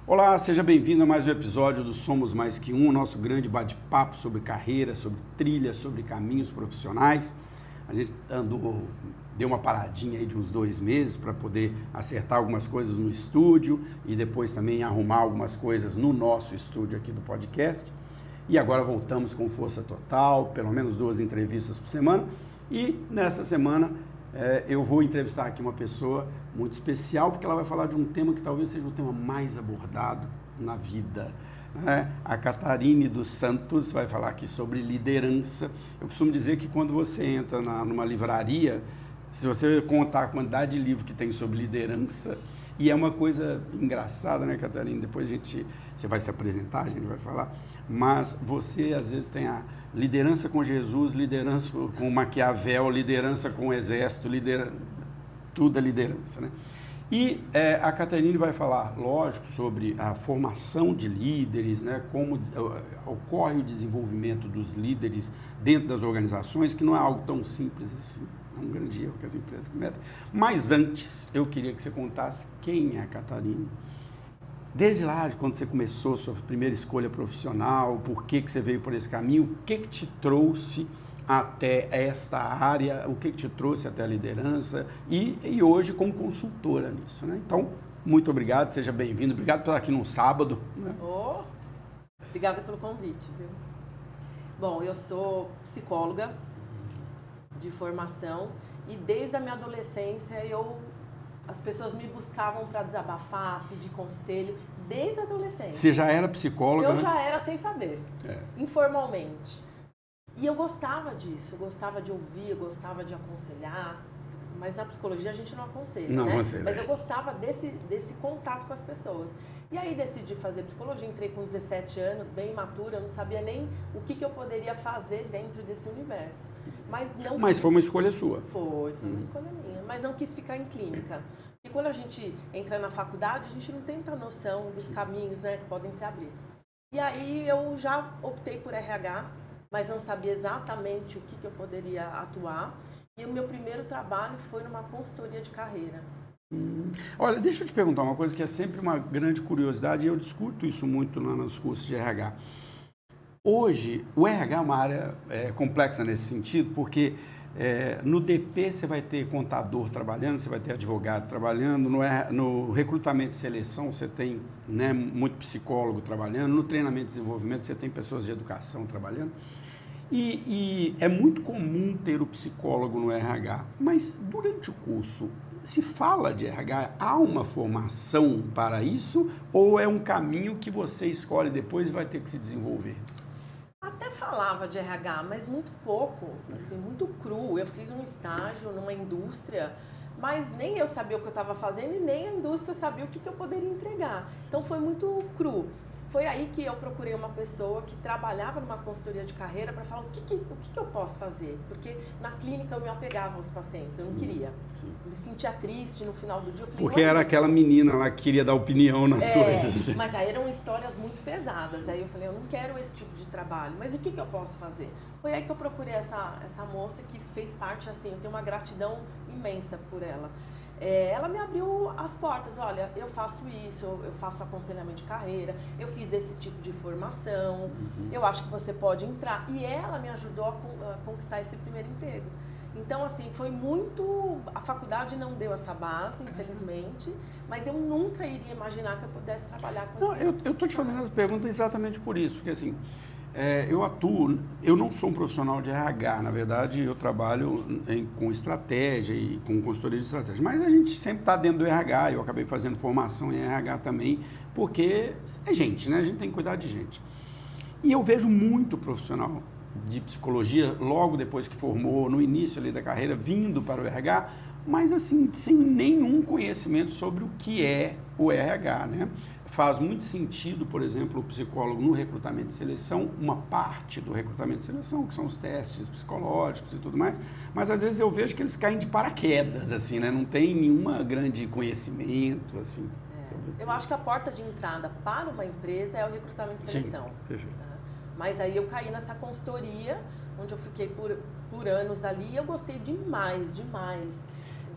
Olá, seja bem-vindo a mais um episódio do Somos Mais Que Um, nosso grande bate-papo sobre carreira, sobre trilha, sobre caminhos profissionais. A gente deu uma paradinha aí de uns 2 meses para poder acertar algumas coisas no estúdio e depois também arrumar algumas coisas no nosso estúdio aqui do podcast. E agora voltamos com força total, pelo menos 2 entrevistas por semana. E nessa semana eu vou entrevistar aqui uma pessoa muito especial, porque ela vai falar de um tema que talvez seja o tema mais abordado na vida. A Catarine dos Santos vai falar aqui sobre liderança. Eu costumo dizer que quando você entra numa livraria, se você contar a quantidade de livro que tem sobre liderança, e é uma coisa engraçada, né, Catarine? Depois você vai se apresentar, a gente vai falar, mas você às vezes tem a liderança com Jesus, liderança com Maquiavel, liderança com o exército, tudo é liderança, né? E a Catarine vai falar, lógico, sobre a formação de líderes, né, como ocorre o desenvolvimento dos líderes dentro das organizações, que não é algo tão simples assim, é um grande erro que as empresas cometem. Mas antes, eu queria que você contasse quem é a Catarine. Desde lá, quando você começou sua primeira escolha profissional, por que você veio por esse caminho, o que te trouxe até esta área, o que te trouxe até a liderança e hoje como consultora nisso, né? Então, muito obrigado, seja bem-vindo, obrigado por estar aqui num sábado. Né? Obrigada pelo convite, viu? Bom, eu sou psicóloga de formação e desde a minha adolescência as pessoas me buscavam para desabafar, pedir conselho, desde a adolescência. Você já era psicóloga? Eu já era sem saber, informalmente. E eu gostava disso, eu gostava de ouvir, eu gostava de aconselhar, mas na psicologia a gente não aconselha, não né? Aconselha. Mas eu gostava desse contato com as pessoas. E aí decidi fazer psicologia, entrei com 17 anos, bem imatura, eu não sabia nem o que eu poderia fazer dentro desse universo. Mas foi uma escolha sua. Foi uma escolha minha, mas não quis ficar em clínica. E quando a gente entra na faculdade, a gente não tem muita noção dos caminhos, né, que podem se abrir. E aí eu já optei por RH, mas não sabia exatamente o que eu poderia atuar. E o meu primeiro trabalho foi numa consultoria de carreira. Olha, deixa eu te perguntar uma coisa que é sempre uma grande curiosidade, e eu discuto isso muito lá nos cursos de RH. Hoje, o RH é uma área complexa nesse sentido, porque no DP você vai ter contador trabalhando, você vai ter advogado trabalhando, no recrutamento e seleção você tem, né, muito psicólogo trabalhando, no treinamento e desenvolvimento você tem pessoas de educação trabalhando. E é muito comum ter o psicólogo no RH, mas durante o curso se fala de RH, há uma formação para isso ou é um caminho que você escolhe depois e vai ter que se desenvolver? Até falava de RH, mas muito pouco, assim, muito cru. Eu fiz um estágio numa indústria, mas nem eu sabia o que eu estava fazendo e nem a indústria sabia o que eu poderia entregar. Então foi muito cru. Foi aí que eu procurei uma pessoa que trabalhava numa consultoria de carreira para falar o que eu posso fazer. Porque na clínica eu me apegava aos pacientes, eu não queria. Eu me sentia triste no final do dia. Eu falei, porque era aquela menina lá que queria dar opinião nas coisas. Mas aí eram histórias muito pesadas. Aí eu falei, eu não quero esse tipo de trabalho, mas o que eu posso fazer? Foi aí que eu procurei essa moça que fez parte, assim, eu tenho uma gratidão imensa por ela. Ela me abriu as portas, olha, eu faço isso, eu faço aconselhamento de carreira, eu fiz esse tipo de formação, eu acho que você pode entrar. E ela me ajudou a conquistar esse primeiro emprego. Então, assim, foi muito... A faculdade não deu essa base, infelizmente, mas eu nunca iria imaginar que eu pudesse trabalhar com isso. Eu estou te fazendo essa pergunta exatamente por isso, porque assim... eu não sou um profissional de RH, na verdade eu trabalho com estratégia e com consultoria de estratégia, mas a gente sempre está dentro do RH, eu acabei fazendo formação em RH também, porque é gente, né? A gente tem que cuidar de gente. E eu vejo muito profissional de psicologia, logo depois que formou, no início ali da carreira, vindo para o RH, mas assim, sem nenhum conhecimento sobre o que é o RH, né? Faz muito sentido, por exemplo, o psicólogo no recrutamento e seleção, uma parte do recrutamento e seleção, que são os testes psicológicos e tudo mais, mas às vezes eu vejo que eles caem de paraquedas, assim, né? Não tem nenhuma grande conhecimento, assim. Eu acho que a porta de entrada para uma empresa é o recrutamento e seleção. Sim, perfeito. Mas aí eu caí nessa consultoria, onde eu fiquei por anos ali, e eu gostei demais.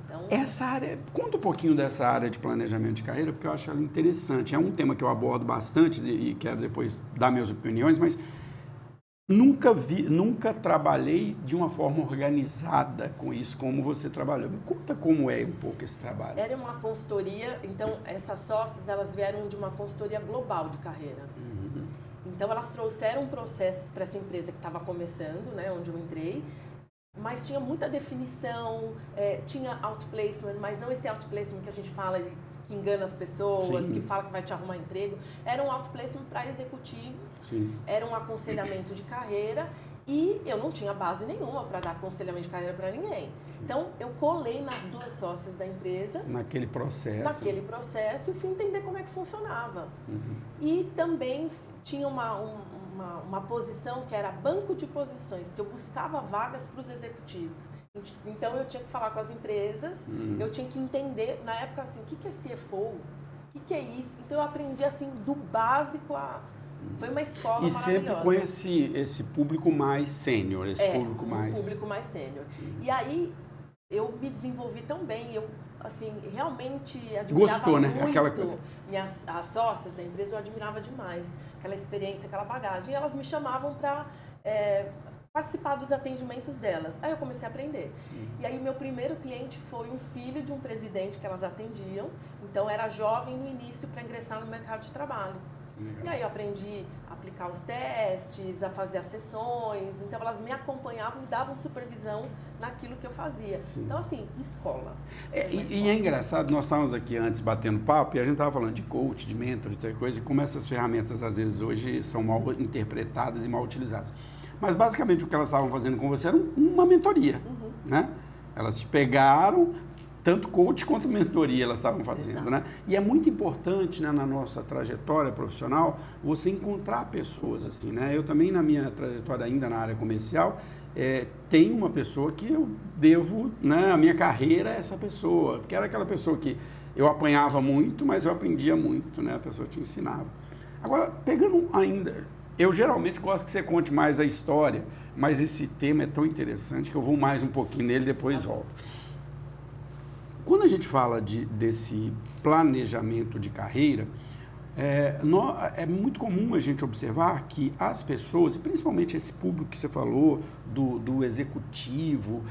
Então, essa área, conta um pouquinho dessa área de planejamento de carreira, porque eu acho ela interessante. É um tema que eu abordo bastante e quero depois dar minhas opiniões, mas nunca trabalhei de uma forma organizada com isso, como você trabalhou. Me conta como é um pouco esse trabalho. era uma consultoria, então essas sócias, elas vieram de uma consultoria global de carreira. Então elas trouxeram processos para essa empresa que estava começando, né, onde eu entrei, mas tinha muita definição, tinha outplacement, mas não esse outplacement que a gente fala que engana as pessoas, Sim. que fala que vai te arrumar emprego. Era um outplacement para executivos, Sim. era um aconselhamento de carreira e eu não tinha base nenhuma para dar aconselhamento de carreira para ninguém. Sim. Então eu colei nas duas sócias da empresa. Naquele processo e fui entender como é que funcionava. E também tinha uma posição que era banco de posições, que eu buscava vagas para os executivos. Então eu tinha que falar com as empresas, eu tinha que entender, na época assim, o que é CFO, o que é isso? Então eu aprendi assim, do básico a... Foi uma escola maravilhosa. E sempre com esse público mais sênior, público mais sênior. E aí eu me desenvolvi tão bem, eu assim, realmente admirava Gostou, né? muito Aquela coisa. As sócias da empresa, eu admirava demais aquela experiência, aquela bagagem. E elas me chamavam para participar dos atendimentos delas. Aí eu comecei a aprender. E aí meu primeiro cliente foi um filho de um presidente que elas atendiam. Então era jovem no início para ingressar no mercado de trabalho. Legal. E aí eu aprendi a aplicar os testes, a fazer as sessões. Então elas me acompanhavam e davam supervisão naquilo que eu fazia. Sim. Então assim, escola. E é engraçado, nós estávamos aqui antes batendo papo e a gente estava falando de coach, de mentor, de tal coisa, e como essas ferramentas às vezes hoje são mal interpretadas e mal utilizadas. Mas basicamente o que elas estavam fazendo com você era uma mentoria, né? Elas te pegaram, tanto coach quanto mentoria elas estavam fazendo, né? E é muito importante, né, na nossa trajetória profissional, você encontrar pessoas assim, né? Eu também, na minha trajetória ainda na área comercial, tenho uma pessoa que eu devo, né, a minha carreira a essa pessoa, porque era aquela pessoa que eu apanhava muito, mas eu aprendia muito, né? A pessoa te ensinava. Agora, pegando ainda... Eu geralmente gosto que você conte mais a história, mas esse tema é tão interessante que eu vou mais um pouquinho nele e depois volto. Quando a gente fala desse planejamento de carreira, é muito comum a gente observar que as pessoas, e principalmente esse público que você falou, do executivo,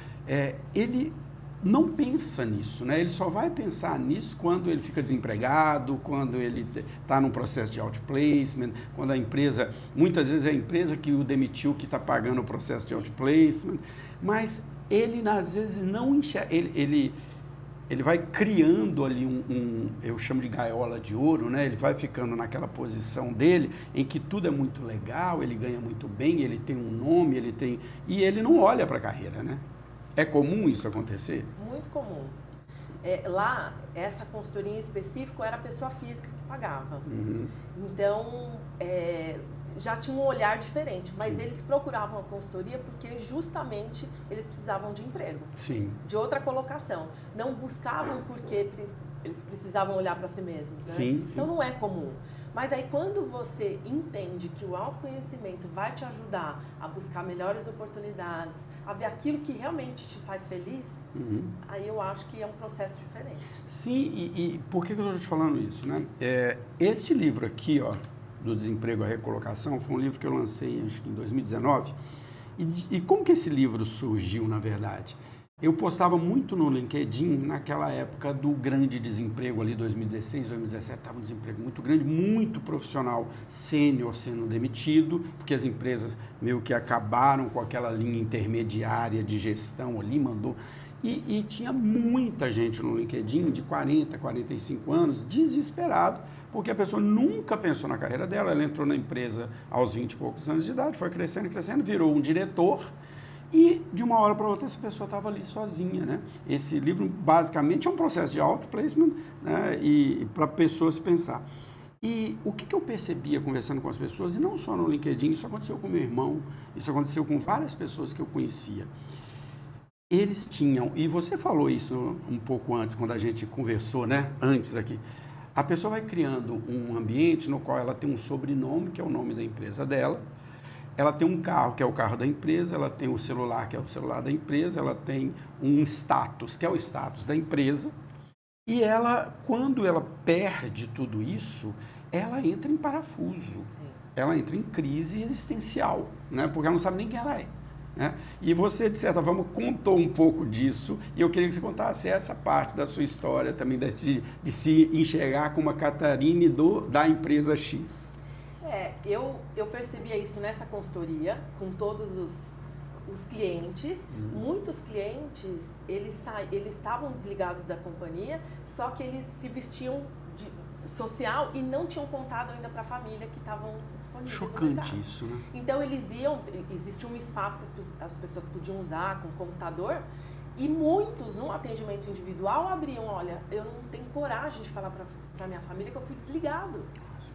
ele não pensa nisso, né? Ele só vai pensar nisso quando ele fica desempregado, quando ele está num processo de outplacement, quando a empresa, muitas vezes é a empresa que o demitiu que está pagando o processo de outplacement, mas ele às vezes não enxerga, ele vai criando ali eu chamo de gaiola de ouro, né? Ele vai ficando naquela posição dele, em que tudo é muito legal, ele ganha muito bem, ele tem um nome, e ele não olha para a carreira, né? É comum isso acontecer? Muito comum. Lá, essa consultoria em específico era a pessoa física que pagava. Então, já tinha um olhar diferente, mas Sim. Eles procuravam a consultoria porque justamente eles precisavam de emprego, Sim. de outra colocação. Não buscavam porque eles precisavam olhar para si mesmos, né? Sim, então não é comum. Mas aí quando você entende que o autoconhecimento vai te ajudar a buscar melhores oportunidades, a ver aquilo que realmente te faz feliz, aí eu acho que é um processo diferente. Sim, e por que eu estou te falando isso, né? Este livro aqui, ó, do Desemprego à Recolocação, foi um livro que eu lancei acho que em 2019. E como que esse livro surgiu, na verdade? Eu postava muito no LinkedIn naquela época do grande desemprego ali, 2016, 2017, estava um desemprego muito grande, muito profissional sênior sendo demitido, porque as empresas meio que acabaram com aquela linha intermediária de gestão ali, mandou... E tinha muita gente no LinkedIn de 40, 45 anos, desesperado, porque a pessoa nunca pensou na carreira dela, ela entrou na empresa aos 20 e poucos anos de idade, foi crescendo, virou um diretor, e de uma hora para outra essa pessoa estava ali sozinha, né? Esse livro basicamente é um processo de outplacement, né? E para a pessoa se pensar. E o que eu percebia conversando com as pessoas, e não só no LinkedIn, isso aconteceu com meu irmão, isso aconteceu com várias pessoas que eu conhecia. Eles tinham, e você falou isso um pouco antes, quando a gente conversou, né? Antes aqui. A pessoa vai criando um ambiente no qual ela tem um sobrenome, que é o nome da empresa dela, ela tem um carro, que é o carro da empresa, ela tem o celular, que é o celular da empresa, ela tem um status, que é o status da empresa, e ela, quando ela perde tudo isso, ela entra em parafuso, ela entra em crise existencial, né? Porque ela não sabe nem quem ela é. Né? E você, de certa forma, contou um pouco disso, e eu queria que você contasse essa parte da sua história também, de se enxergar como a Catarine da empresa X. Eu percebia isso nessa consultoria, com todos os clientes. Muitos clientes, eles estavam desligados da companhia, só que eles se vestiam de social e não tinham contado ainda para a família que estavam disponíveis. Chocante isso, né? Então eles existia um espaço que as pessoas podiam usar com computador, e muitos, no atendimento individual, abriam: olha, eu não tenho coragem de falar para minha família que eu fui desligado.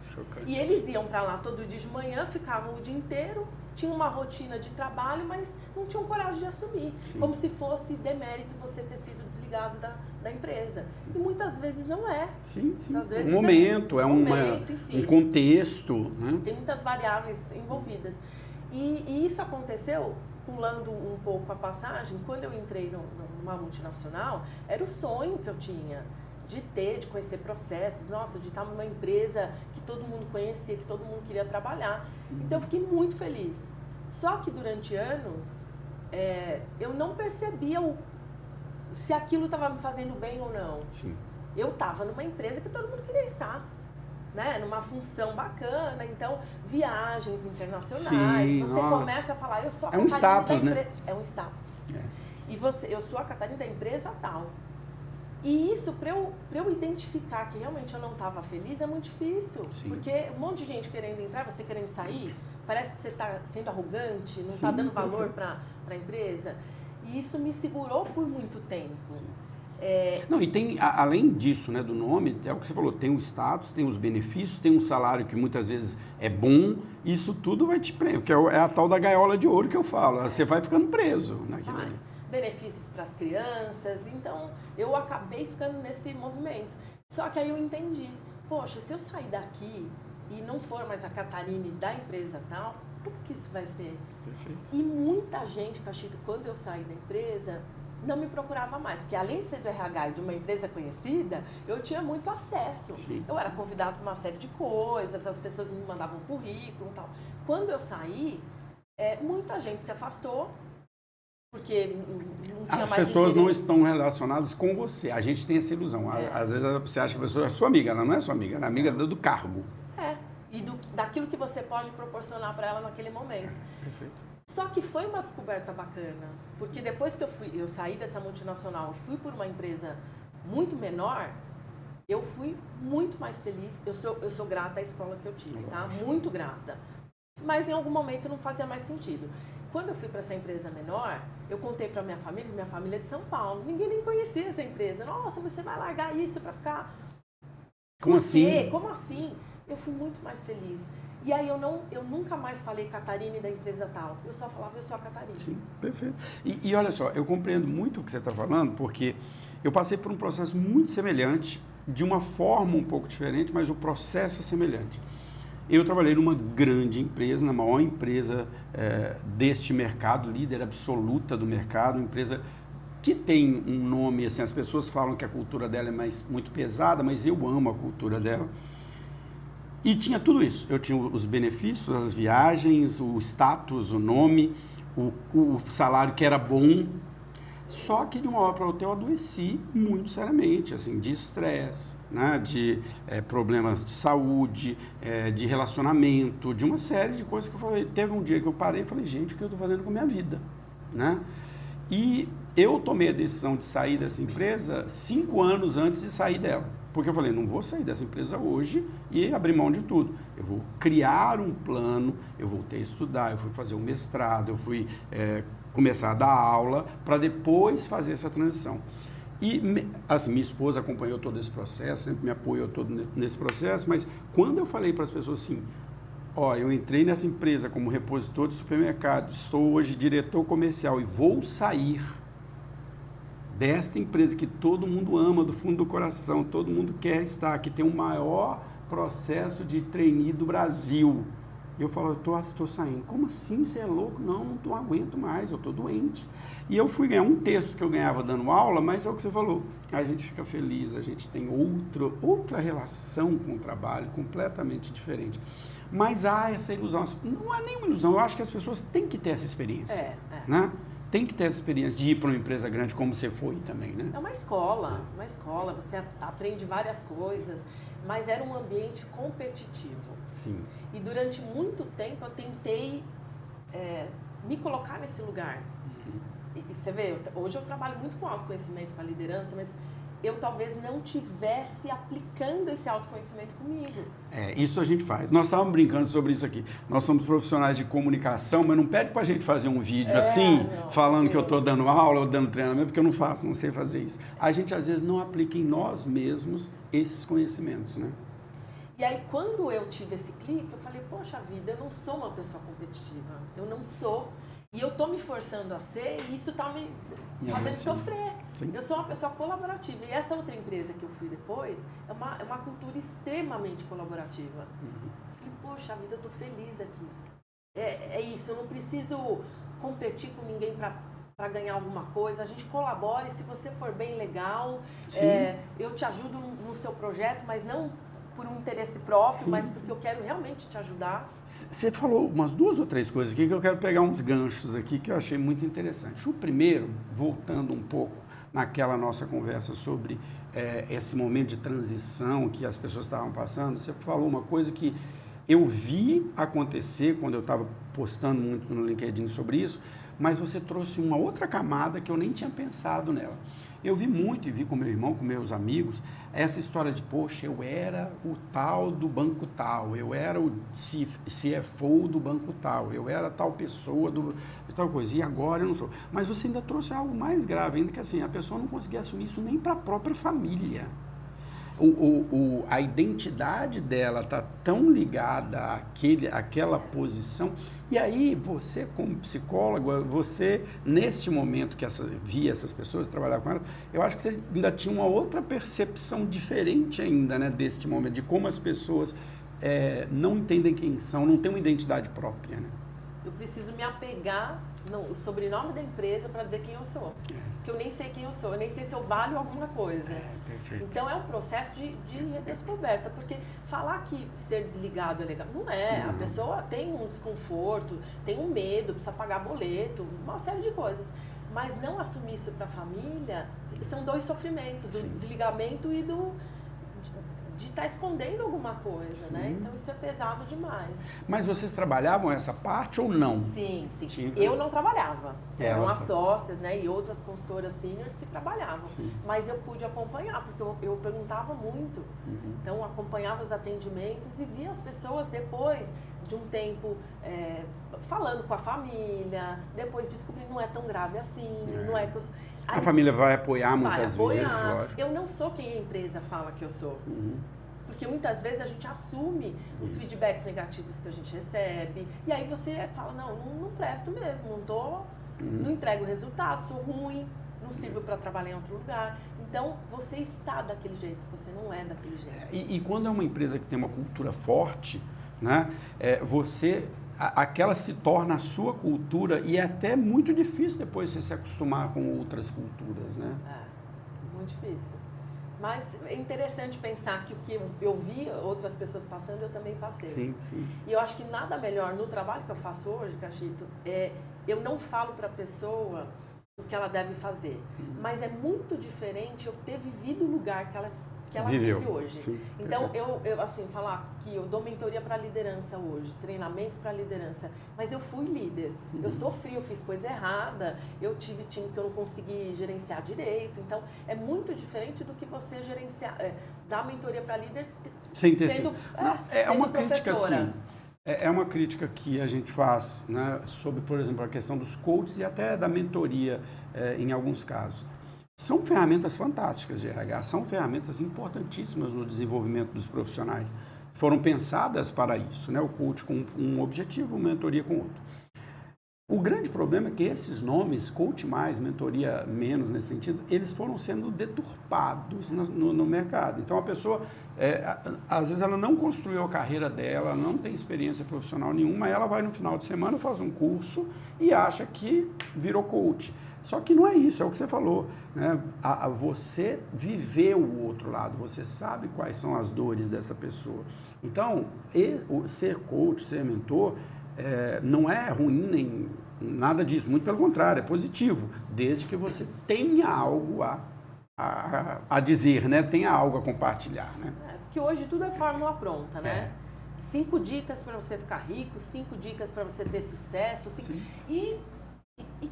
Chocante. E eles iam para lá todo dia de manhã, ficavam o dia inteiro, tinham uma rotina de trabalho, mas não tinham coragem de assumir. Sim. Como se fosse demérito você ter sido desligado da empresa. E muitas vezes não é. Sim, sim. Às vezes um momento, um contexto. Né? Tem muitas variáveis envolvidas. E isso aconteceu, pulando um pouco a passagem, quando eu entrei numa multinacional, era o sonho que eu tinha. De conhecer processos, de estar numa empresa que todo mundo conhecia, que todo mundo queria trabalhar. Então eu fiquei muito feliz. Só que durante anos, eu não percebia se aquilo estava me fazendo bem ou não. Sim. Eu estava numa empresa que todo mundo queria estar, né? Numa função bacana, então viagens internacionais. Sim, você começa a falar: eu sou a Catarina da empresa. Né? É um status. E eu sou a Catarina da empresa tal. E isso, para eu identificar que realmente eu não estava feliz, é muito difícil. Sim. Porque um monte de gente querendo entrar, você querendo sair, parece que você está sendo arrogante, não está dando valor para a empresa. E isso me segurou por muito tempo. Não, e tem, além disso, né, do nome, é o que você falou, tem o status, tem os benefícios, tem um salário que muitas vezes é bom, isso tudo vai te prender, porque é a tal da gaiola de ouro que eu falo, você vai ficando preso naquilo ali. Benefícios para as crianças, então eu acabei ficando nesse movimento. Só que aí eu entendi, poxa, se eu sair daqui e não for mais a Catarine da empresa tal, como que isso vai ser? Perfeito. E muita gente, Cachito, quando eu saí da empresa, não me procurava mais, porque além de ser do RH e de uma empresa conhecida, eu tinha muito acesso. Sim. Eu era convidada para uma série de coisas, as pessoas me mandavam currículo e tal. Quando eu saí, muita gente se afastou, porque não tinha mais As pessoas interesse. não estão relacionadas com você. A gente tem essa ilusão. Às vezes você acha que a pessoa é sua amiga, ela não é sua amiga, ela é amiga do cargo. E daquilo que você pode proporcionar para ela naquele momento. Perfeito. Só que foi uma descoberta bacana, porque depois que eu saí dessa multinacional e fui por uma empresa muito menor, eu fui muito mais feliz. Eu sou grata à escola que eu tive, tá? Muito grata. Mas em algum momento não fazia mais sentido. Quando eu fui para essa empresa menor, eu contei para minha família é de São Paulo. Ninguém nem conhecia essa empresa. Nossa, você vai largar isso para ficar... Como assim? Como assim? Eu fui muito mais feliz. E aí eu nunca mais falei Catarine da empresa tal. Eu só falava: eu sou a Catarine. Sim, perfeito. E olha só, eu compreendo muito o que você está falando, porque eu passei por um processo muito semelhante, de uma forma um pouco diferente, mas o processo é semelhante. Eu trabalhei numa grande empresa, na maior empresa deste mercado, líder absoluta do mercado, uma empresa que tem um nome, assim, as pessoas falam que a cultura dela é muito pesada, mas eu amo a cultura dela. E tinha tudo isso. Eu tinha os benefícios, as viagens, o status, o nome, o salário que era bom. Só que de uma hora para outra eu adoeci muito seriamente, assim, de estresse, né, de problemas de saúde, de relacionamento, de uma série de coisas que eu falei. Teve um dia que eu parei e falei: gente, o que eu estou fazendo com a minha vida? Né? E eu tomei a decisão de sair dessa empresa 5 anos antes de sair dela. Porque eu falei: não vou sair dessa empresa hoje e abrir mão de tudo. Eu vou criar um plano, eu voltei a estudar, eu fui fazer um mestrado, eu fui começar a dar aula para depois fazer essa transição. E assim, minha esposa acompanhou todo esse processo, sempre me apoiou todo nesse processo, mas quando eu falei para as pessoas assim: eu entrei nessa empresa como repositor de supermercado, estou hoje diretor comercial e vou sair desta empresa que todo mundo ama do fundo do coração, todo mundo quer estar, que tem o maior processo de trainee do Brasil, E eu falo, eu tô saindo. Como assim, você é louco? Não aguento mais, eu tô doente. E eu fui ganhar um terço que eu ganhava dando aula, mas é o que você falou, a gente fica feliz, a gente tem outra relação com o trabalho, completamente diferente. Mas há essa ilusão, não é nenhuma ilusão, eu acho que as pessoas têm que ter essa experiência, né? Tem que ter essa experiência de ir para uma empresa grande como você foi também, né? É uma escola, você aprende várias coisas, mas era um ambiente competitivo. Sim. E durante muito tempo eu tentei me colocar nesse lugar. E você vê, hoje eu trabalho muito com autoconhecimento, com a liderança, mas eu talvez não tivesse aplicando esse autoconhecimento comigo. Isso a gente faz. Nós estávamos brincando sobre isso aqui. Nós somos profissionais de comunicação, mas não pede pra gente fazer um vídeo falando que eu estou dando aula ou dando treinamento, porque eu não faço, não sei fazer isso. A gente às vezes não aplica em nós mesmos esses conhecimentos, né? E aí quando eu tive esse clique, eu falei, poxa vida, eu não sou uma pessoa competitiva. Eu não sou. E eu tô me forçando a ser e isso tá me fazendo sofrer. Sim. Eu sou uma pessoa colaborativa. E essa outra empresa que eu fui depois é uma cultura extremamente colaborativa. Eu falei, poxa vida, eu tô feliz aqui. É isso, eu não preciso competir com ninguém para ganhar alguma coisa. A gente colabora e se você for bem legal, eu te ajudo no seu projeto, mas não por um interesse próprio, mas porque eu quero realmente te ajudar. Você falou umas 2 ou 3 coisas aqui que eu quero pegar uns ganchos aqui que eu achei muito interessante. O primeiro, voltando um pouco naquela nossa conversa sobre esse momento de transição que as pessoas estavam passando, você falou uma coisa que eu vi acontecer quando eu estava postando muito no LinkedIn sobre isso, mas você trouxe uma outra camada que eu nem tinha pensado nela. Eu vi muito, e vi com meu irmão, com meus amigos, essa história de, poxa, eu era o tal do banco tal, eu era o CFO do banco tal, eu era tal pessoa de tal coisa, e agora eu não sou. Mas você ainda trouxe algo mais grave, ainda que assim, a pessoa não conseguia assumir isso nem para a própria família. A identidade dela está tão ligada àquela posição. E aí, você como psicóloga, você, neste momento que via essas pessoas, trabalhar com elas, eu acho que você ainda tinha uma outra percepção diferente ainda, né, deste momento, de como as pessoas não entendem quem são, não têm uma identidade própria, né? Eu preciso me apegar no sobrenome da empresa para dizer quem eu sou. Que eu nem sei quem eu sou, eu nem sei se eu valho alguma coisa. Perfeito. Então é um processo de redescoberta, porque falar que ser desligado é legal, não é. Não. A pessoa tem um desconforto, tem um medo, precisa pagar boleto, uma série de coisas. Mas não assumir isso para a família, são 2 sofrimentos, do desligamento e de estar escondendo alguma coisa, né? Então isso é pesado demais. Mas vocês trabalhavam essa parte ou não? Sim. Eu não trabalhava. Eram as sócias, né? E outras consultoras seniors que trabalhavam. Sim. Mas eu pude acompanhar, porque eu perguntava muito. Então acompanhava os atendimentos e via as pessoas depois de um tempo falando com a família, depois descobrindo não é tão grave assim, não é que eu... A família vai apoiar muitas vezes, lógico. Eu não sou quem a empresa fala que eu sou. Porque muitas vezes a gente assume os feedbacks negativos que a gente recebe. E aí você fala, não presto mesmo, não entrego resultado, sou ruim, não sirvo para trabalhar em outro lugar. Então, você está daquele jeito, você não é daquele jeito. E quando é uma empresa que tem uma cultura forte, né, aquela se torna a sua cultura e é até muito difícil depois você se acostumar com outras culturas, né? Muito difícil. Mas é interessante pensar que o que eu vi outras pessoas passando, eu também passei. Sim. E eu acho que nada melhor no trabalho que eu faço hoje, Cachito, eu não falo para a pessoa o que ela deve fazer. Mas é muito diferente eu ter vivido o lugar que ela vive hoje. Sim, então, eu assim, falar que eu dou mentoria para liderança hoje, treinamentos para liderança, mas eu fui líder. Eu sofri, eu fiz coisa errada, eu tive time que eu não consegui gerenciar direito. Então, é muito diferente do que você gerenciar, dar mentoria para líder sem ter sendo uma professora. Crítica, assim. É uma crítica que a gente faz, né, sobre, por exemplo, a questão dos coaches e até da mentoria em alguns casos. São ferramentas fantásticas de RH, são ferramentas importantíssimas no desenvolvimento dos profissionais. Foram pensadas para isso, né? O coach com um objetivo, a mentoria com outro. O grande problema é que esses nomes, coach mais, mentoria menos nesse sentido, eles foram sendo deturpados no mercado. Então a pessoa, às vezes ela não construiu a carreira dela, não tem experiência profissional nenhuma, ela vai no final de semana, faz um curso e acha que virou coach. Só que não é isso, é o que você falou, né? Você viveu o outro lado, você sabe quais são as dores dessa pessoa. Então, ser coach, ser mentor, não é ruim nem nada disso, muito pelo contrário, é positivo, desde que você tenha algo a dizer, né? Tenha algo a compartilhar, né? Porque hoje tudo é fórmula pronta, né? 5 dicas para você ficar rico, 5 dicas para você ter sucesso, e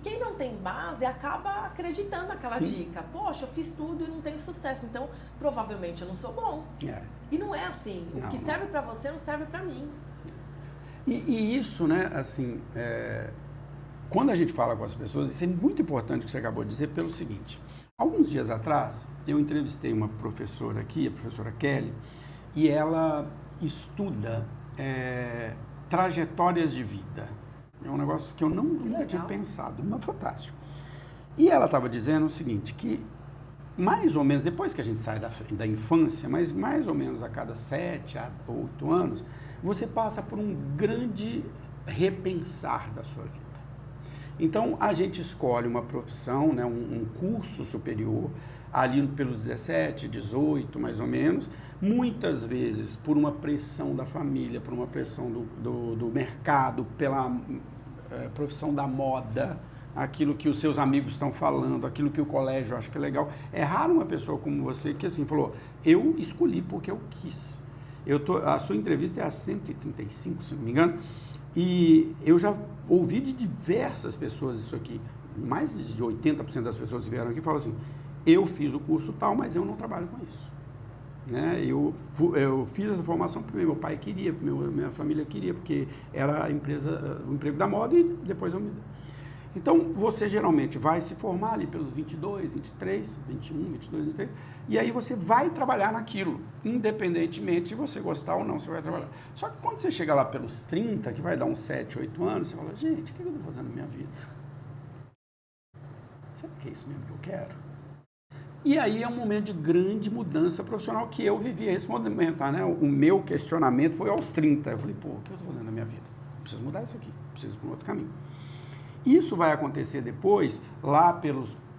quem não tem base acaba acreditando naquela dica. Poxa, eu fiz tudo e não tenho sucesso, então provavelmente eu não sou bom. E não é assim. O que serve para você não serve para mim. E isso, né, assim, quando a gente fala com as pessoas, isso é muito importante o que você acabou de dizer, pelo seguinte. Alguns dias atrás, eu entrevistei uma professora aqui, a professora Kelly, e ela estuda trajetórias de vida. É um negócio que eu nunca tinha pensado, mas fantástico. E ela estava dizendo o seguinte, que mais ou menos, depois que a gente sai da infância, mas mais ou menos a cada 7 a 8 anos, você passa por um grande repensar da sua vida. Então, a gente escolhe uma profissão, né, um curso superior, ali pelos 17, 18, mais ou menos, muitas vezes por uma pressão da família, por uma pressão do mercado, pela profissão da moda, aquilo que os seus amigos estão falando, aquilo que o colégio acha que é legal. É raro uma pessoa como você que assim falou, eu escolhi porque eu quis. A sua entrevista é a 135, se não me engano, e eu já ouvi de diversas pessoas isso aqui. Mais de 80% das pessoas que vieram aqui falam assim, eu fiz o curso tal, mas eu não trabalho com isso. Né? Eu fiz essa formação porque meu pai queria, minha família queria, porque era o emprego da moda e depois eu me... Então, você geralmente vai se formar ali pelos 22, 23, 21, 22, 23, e aí você vai trabalhar naquilo, independentemente de você gostar ou não, você vai trabalhar. Só que quando você chega lá pelos 30, que vai dar uns 7, 8 anos, você fala, gente, o que eu estou fazendo na minha vida? Será que é isso mesmo que eu quero? E aí é um momento de grande mudança profissional que eu vivi esse momento, né? O meu questionamento foi aos 30. Eu falei, pô, o que eu estou fazendo na minha vida? Preciso mudar isso aqui, preciso ir para um outro caminho. Isso vai acontecer depois, lá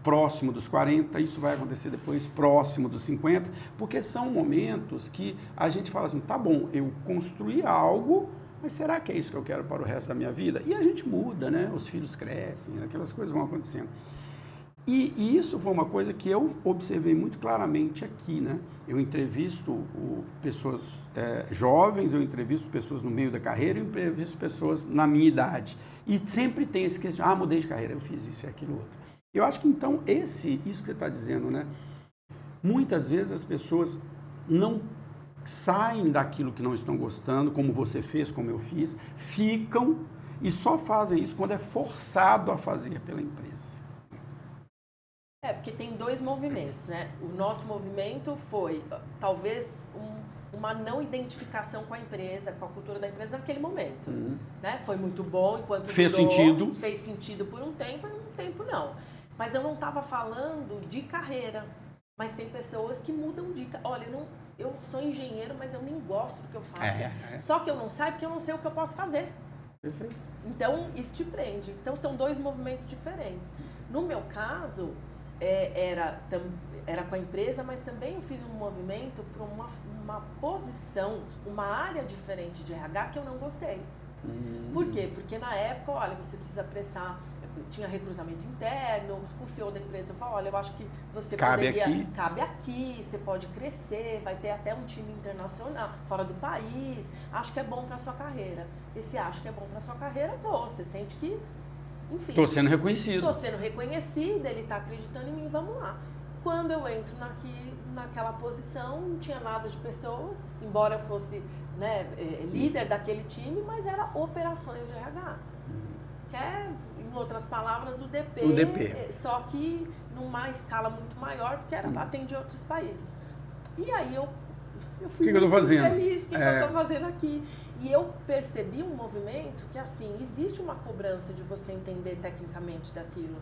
próximo dos 40, isso vai acontecer depois próximo dos 50, porque são momentos que a gente fala assim, tá bom, eu construí algo, mas será que é isso que eu quero para o resto da minha vida? E a gente muda, né? Os filhos crescem, aquelas coisas vão acontecendo. E isso foi uma coisa que eu observei muito claramente aqui, né? Eu entrevisto pessoas jovens, eu entrevisto pessoas no meio da carreira, eu entrevisto pessoas na minha idade. E sempre tem esse questionamento, mudei de carreira, eu fiz isso e aquilo outro. Eu acho que então, isso que você está dizendo, né? Muitas vezes as pessoas não saem daquilo que não estão gostando, como você fez, como eu fiz, ficam e só fazem isso quando é forçado a fazer pela empresa. Porque tem 2 movimentos, né? O nosso movimento foi, talvez, uma não identificação com a empresa, com a cultura da empresa naquele momento. Né? Foi muito bom enquanto fez durou, sentido. Fez sentido por um tempo, e um tempo não. Mas eu não estava falando de carreira. Mas tem pessoas que mudam de... Olha, eu sou engenheiro, mas eu nem gosto do que eu faço. Só que eu não saio porque eu não sei o que eu posso fazer. Perfeito. Então, isso te prende. Então, são 2 movimentos diferentes. No meu caso... Era com a empresa, mas também eu fiz um movimento para uma posição, uma área diferente de RH que eu não gostei. Por quê? Porque na época, olha, você precisa prestar, tinha recrutamento interno, o CEO da empresa falou, olha, eu acho que você cabe aqui, você pode crescer, vai ter até um time internacional, fora do país, acho que é bom para a sua carreira. Esse acho que é bom para a sua carreira, você sente que enfim, estou sendo reconhecido. Estou sendo reconhecida, ele está acreditando em mim, vamos lá. Quando eu entro naquela posição, não tinha nada de pessoas, embora eu fosse, né, líder daquele time, mas era operações de RH. Que é, em outras palavras, o DP. Só que numa escala muito maior, porque atendia outros países. E aí eu eu fui que eu tô fazendo? feliz, o que eu tô fazendo aqui? E eu percebi um movimento que, assim, existe uma cobrança de você entender tecnicamente daquilo.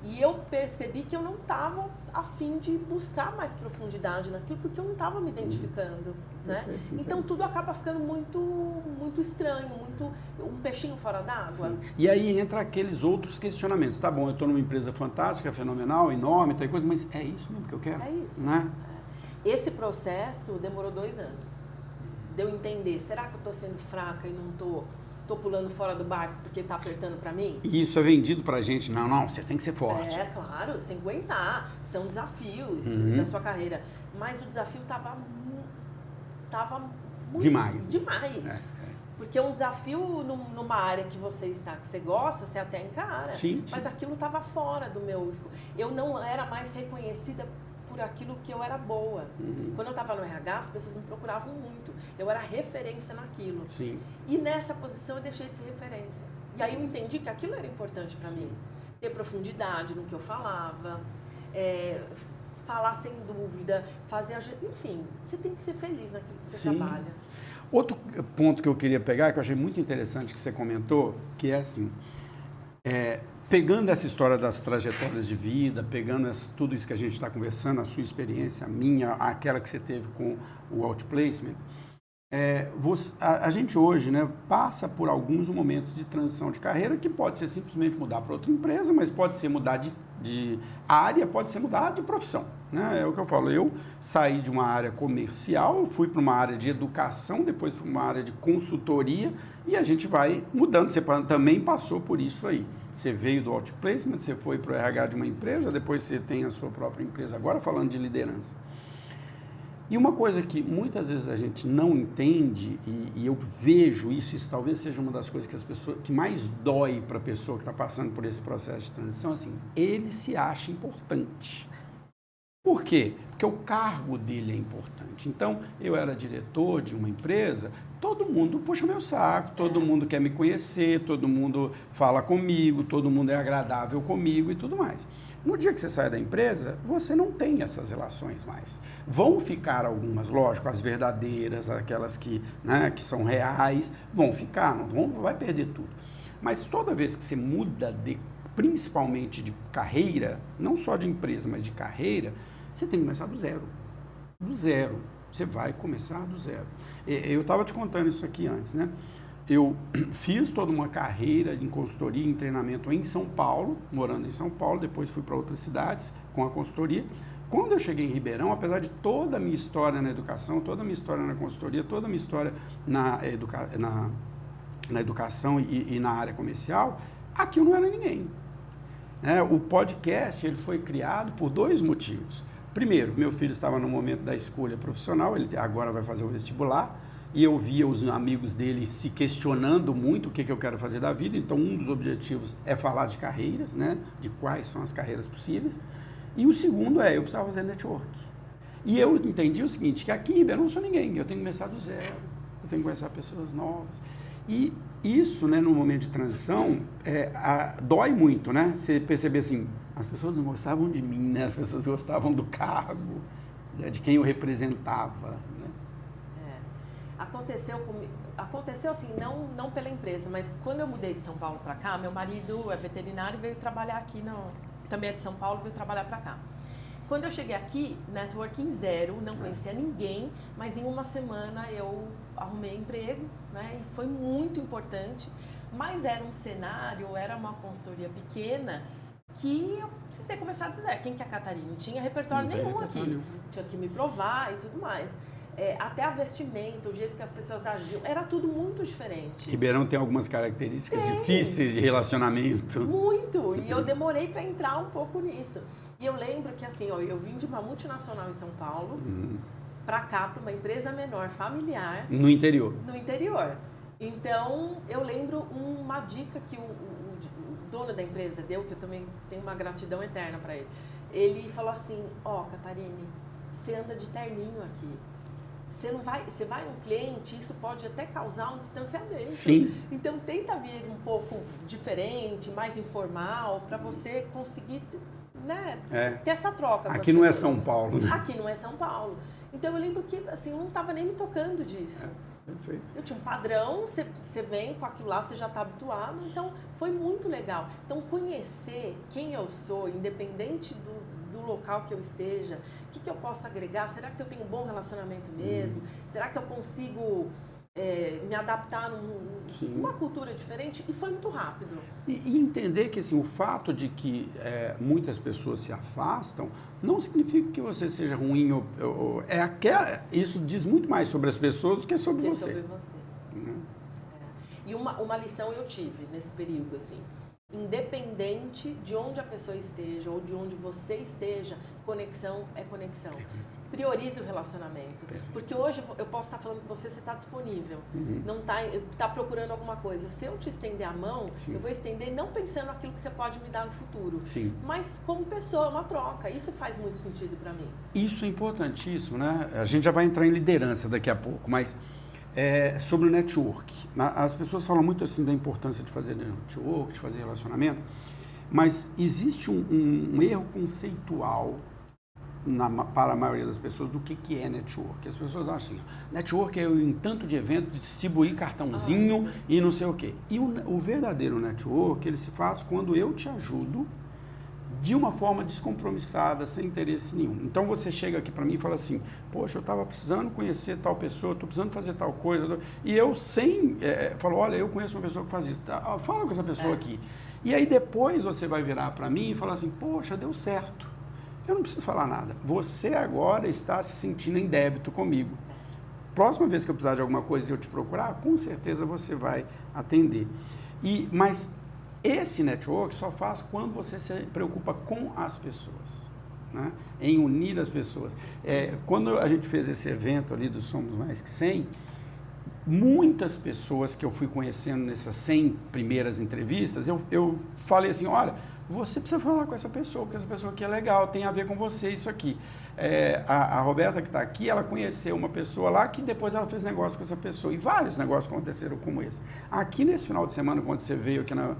E eu percebi que eu não estava a fim de buscar mais profundidade naquilo, porque eu não estava me identificando, né? Então tudo acaba ficando muito, muito estranho, muito um peixinho fora d'água. E aí entra aqueles outros questionamentos. Tá bom, eu estou numa empresa fantástica, fenomenal, enorme, tem coisa, mas é isso mesmo que eu quero? É isso. Né? Esse processo demorou 2 anos. De eu entender, será que eu estou sendo fraca e não tô pulando fora do barco porque tá apertando para mim? E isso é vendido pra gente, não, você tem que ser forte. É, claro, você tem que aguentar, são desafios da sua carreira. Mas o desafio tava muito... Demais. Demais. Porque um desafio numa área que você está, que você gosta, você até encara. Sim. Mas aquilo tava fora do meu... Eu não era mais reconhecida por aquilo que eu era boa. Quando eu estava no RH, as pessoas me procuravam muito. Eu era referência naquilo. Sim. E nessa posição eu deixei de ser referência. E aí eu entendi que aquilo era importante para mim. Ter profundidade no que eu falava, falar sem dúvida, fazer... Enfim, você tem que ser feliz naquilo que você trabalha. Outro ponto que eu queria pegar, que eu achei muito interessante que você comentou, que é assim... Pegando essa história das trajetórias de vida, pegando tudo isso que a gente está conversando, a sua experiência, a minha, aquela que você teve com o outplacement, a gente hoje, né, passa por alguns momentos de transição de carreira que pode ser simplesmente mudar para outra empresa, mas pode ser mudar de área, pode ser mudar de profissão. Né? É o que eu falo, eu saí de uma área comercial, fui para uma área de educação, depois para uma área de consultoria e a gente vai mudando. Você também passou por isso aí. Você veio do outplacement, você foi para o RH de uma empresa, depois você tem a sua própria empresa, agora falando de liderança. E uma coisa que muitas vezes a gente não entende, e eu vejo isso talvez seja uma das coisas que mais dói para a pessoa que está passando por esse processo de transição, assim, ele se acha importante. Por quê? Porque o cargo dele é importante. Então, eu era diretor de uma empresa, todo mundo puxa meu saco, todo mundo quer me conhecer, todo mundo fala comigo, todo mundo é agradável comigo e tudo mais. No dia que você sai da empresa, você não tem essas relações mais. Vão ficar algumas, lógico, as verdadeiras, aquelas que são reais, vão ficar, não vai perder tudo. Mas toda vez que você muda principalmente de carreira, não só de empresa, mas de carreira, você tem que começar do zero. Do zero. Você vai começar do zero. Eu estava te contando isso aqui antes, né? Eu fiz toda uma carreira em consultoria, em treinamento em São Paulo, morando em São Paulo, depois fui para outras cidades com a consultoria. Quando eu cheguei em Ribeirão, apesar de toda a minha história na educação, toda a minha história na consultoria, toda a minha história na educação e na área comercial, aqui eu não era ninguém. O podcast ele foi criado por 2 motivos. Primeiro, meu filho estava no momento da escolha profissional, ele agora vai fazer o vestibular, e eu via os amigos dele se questionando muito o que eu quero fazer da vida, então um dos objetivos é falar de carreiras, né, de quais são as carreiras possíveis, e o segundo eu precisava fazer network. E eu entendi o seguinte, que aqui em Ribeirão eu não sou ninguém, eu tenho que começar do zero, eu tenho que conhecer pessoas novas. E isso, né, no momento de transição, dói muito, né? Você perceber assim, as pessoas não gostavam de mim, né? As pessoas gostavam do cargo, né, de quem eu representava, né? Aconteceu assim, não pela empresa, mas quando eu mudei de São Paulo para cá, meu marido é veterinário e veio trabalhar aqui, também é de São Paulo, veio trabalhar para cá. Quando eu cheguei aqui, networking zero, não conhecia ninguém, mas em uma semana eu arrumei emprego, né? E foi muito importante, mas era um cenário, era uma consultoria pequena que eu precisei começar a dizer, quem que é a Catarina? Não tinha repertório nenhum aqui, tinha que me provar e tudo mais. Até a vestimenta, o jeito que as pessoas agiam, era tudo muito diferente. Ribeirão tem algumas características difíceis de relacionamento. Muito, e eu demorei para entrar um pouco nisso. E eu lembro que assim, eu vim de uma multinacional em São Paulo, para cá, para uma empresa menor, familiar. No interior. No interior. Então, eu lembro uma dica que o dono da empresa deu, que eu também tenho uma gratidão eterna para ele. Ele falou assim, Catarine, você anda de terninho aqui. Você vai um cliente, isso pode até causar um distanciamento. Sim. Então, tenta vir um pouco diferente, mais informal, para você conseguir, né, ter essa troca. Aqui não é São Paulo, né? Aqui não é São Paulo. Então eu lembro que assim, eu não estava nem me tocando disso. Perfeito. Eu tinha um padrão, você vem com aquilo lá, você já está habituado, então foi muito legal. Então conhecer quem eu sou, independente do local que eu esteja, o que eu posso agregar, será que eu tenho um bom relacionamento mesmo? Será que eu consigo me adaptar numa cultura diferente? E foi muito rápido. E entender que assim, o fato de que muitas pessoas se afastam não significa que você seja ruim. Isso diz muito mais sobre as pessoas do que sobre você. Sobre você. E uma lição eu tive nesse período, assim. Independente de onde a pessoa esteja ou de onde você esteja, conexão é conexão. Priorize o relacionamento. Porque hoje eu posso estar falando com você está disponível. Não tá procurando alguma coisa. Se eu te estender a mão, eu vou estender não pensando naquilo que você pode me dar no futuro. Mas como pessoa, uma troca. Isso faz muito sentido para mim. Isso é importantíssimo, né? A gente já vai entrar em liderança daqui a pouco, mas sobre o network. As pessoas falam muito assim da importância de fazer network, de fazer relacionamento, mas existe um erro conceitual para a maioria das pessoas do que é network. As pessoas acham assim, network é eu ir em tanto de evento, distribuir cartãozinho e não sei o quê. E o verdadeiro network, ele se faz quando eu te ajudo de uma forma descompromissada, sem interesse nenhum. Então você chega aqui para mim e fala assim, poxa, eu estava precisando conhecer tal pessoa, estou precisando fazer tal coisa, e eu falo, olha, eu conheço uma pessoa que faz isso, fala com essa pessoa aqui. E aí depois você vai virar para mim e falar assim, poxa, deu certo. Eu não preciso falar nada. Você agora está se sentindo em débito comigo. Próxima vez que eu precisar de alguma coisa e eu te procurar, com certeza você vai atender. Mas esse network só faz quando você se preocupa com as pessoas, né? Em unir as pessoas. Quando a gente fez esse evento ali do Somos Mais que 100, muitas pessoas que eu fui conhecendo nessas 100 primeiras entrevistas, eu falei assim, olha, você precisa falar com essa pessoa, porque essa pessoa aqui é legal, tem a ver com você isso aqui. A Roberta que está aqui, ela conheceu uma pessoa lá que depois ela fez negócio com essa pessoa, e vários negócios aconteceram como esse. Aqui nesse final de semana, quando você veio aqui na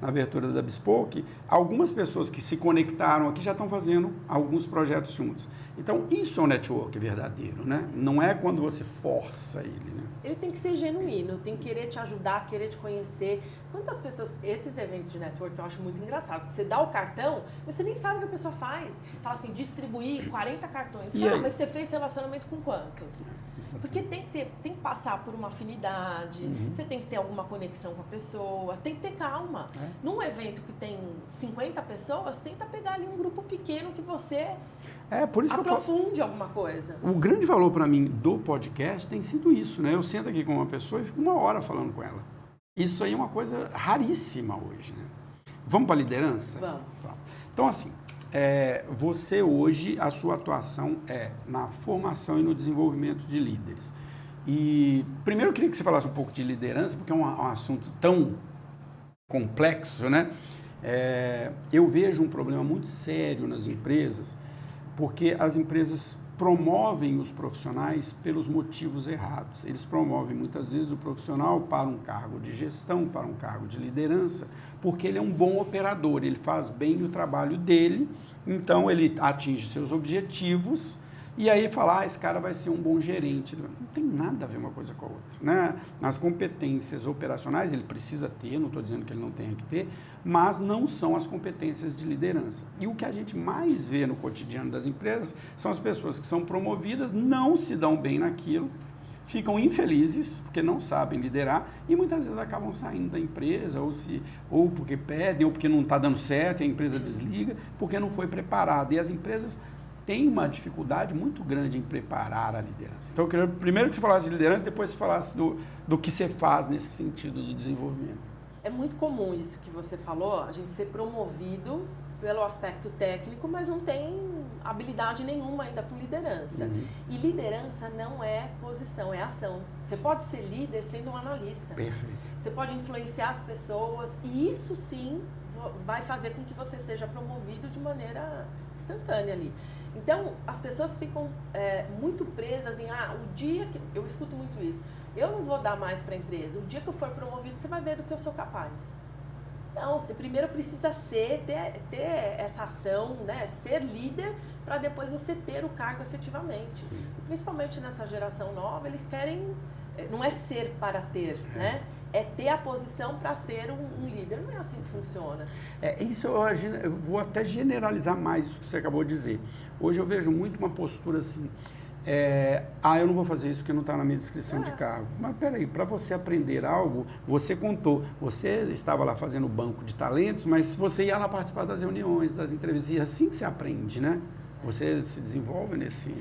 abertura da Bespoke, algumas pessoas que se conectaram aqui já estão fazendo alguns projetos juntos. Então, isso é um network verdadeiro, né? Não é quando você força ele, né? Ele tem que ser genuíno, tem que querer te ajudar, querer te conhecer. Quantas pessoas, esses eventos de network eu acho muito engraçado, porque você dá o cartão, você nem sabe o que a pessoa faz. Fala assim, distribuir 40 cartões. Mas você fez relacionamento com quantos? Porque tem que passar por uma afinidade, você tem que ter alguma conexão com a pessoa, tem que ter calma. Num evento que tem 50 pessoas, tenta pegar ali um grupo pequeno que você por isso aprofunde alguma coisa. O grande valor para mim do podcast tem sido isso, né? Eu sento aqui com uma pessoa e fico uma hora falando com ela. Isso aí é uma coisa raríssima hoje, né? Vamos para a liderança? Vamos. Então, assim, você hoje, a sua atuação é na formação e no desenvolvimento de líderes. E primeiro eu queria que você falasse um pouco de liderança, porque é um assunto tão complexo, né? Eu vejo um problema muito sério nas empresas, porque as empresas promovem os profissionais pelos motivos errados. Eles promovem muitas vezes o profissional para um cargo de gestão, para um cargo de liderança, porque ele é um bom operador, ele faz bem o trabalho dele, então ele atinge seus objetivos e aí fala, esse cara vai ser um bom gerente. Não tem nada a ver uma coisa com a outra, né? As competências operacionais ele precisa ter, não estou dizendo que ele não tenha que ter, mas não são as competências de liderança. E o que a gente mais vê no cotidiano das empresas são as pessoas que são promovidas, não se dão bem naquilo, ficam infelizes porque não sabem liderar e muitas vezes acabam saindo da empresa ou porque pedem, ou porque não está dando certo e a empresa desliga, porque não foi preparada. E as empresas têm uma dificuldade muito grande em preparar a liderança. Então eu queria primeiro que você falasse de liderança, depois você falasse do que você faz nesse sentido do desenvolvimento. É muito comum isso que você falou, a gente ser promovido pelo aspecto técnico, mas não tem habilidade nenhuma ainda com liderança. E liderança não é posição, é ação. Você pode ser líder sendo um analista. Perfeito. Você pode influenciar as pessoas e isso sim vai fazer com que você seja promovido de maneira instantânea ali. Então, as pessoas ficam muito presas em, o dia que... Eu escuto muito isso. Eu não vou dar mais para a empresa. O dia que eu for promovido, você vai ver do que eu sou capaz. Não, você primeiro precisa ter essa ação, né? Ser líder, para depois você ter o cargo efetivamente. Principalmente nessa geração nova, eles querem, não é ser para ter, né? É ter a posição para ser um líder. Não é assim que funciona. Isso eu vou até generalizar mais isso que você acabou de dizer. Hoje eu vejo muito uma postura assim, eu não vou fazer isso porque não está na minha descrição de cargo. Mas peraí, para você aprender algo, você contou, você estava lá fazendo banco de talentos, mas você ia lá participar das reuniões, das entrevistas, e assim que você aprende, né? Você se desenvolve nesse...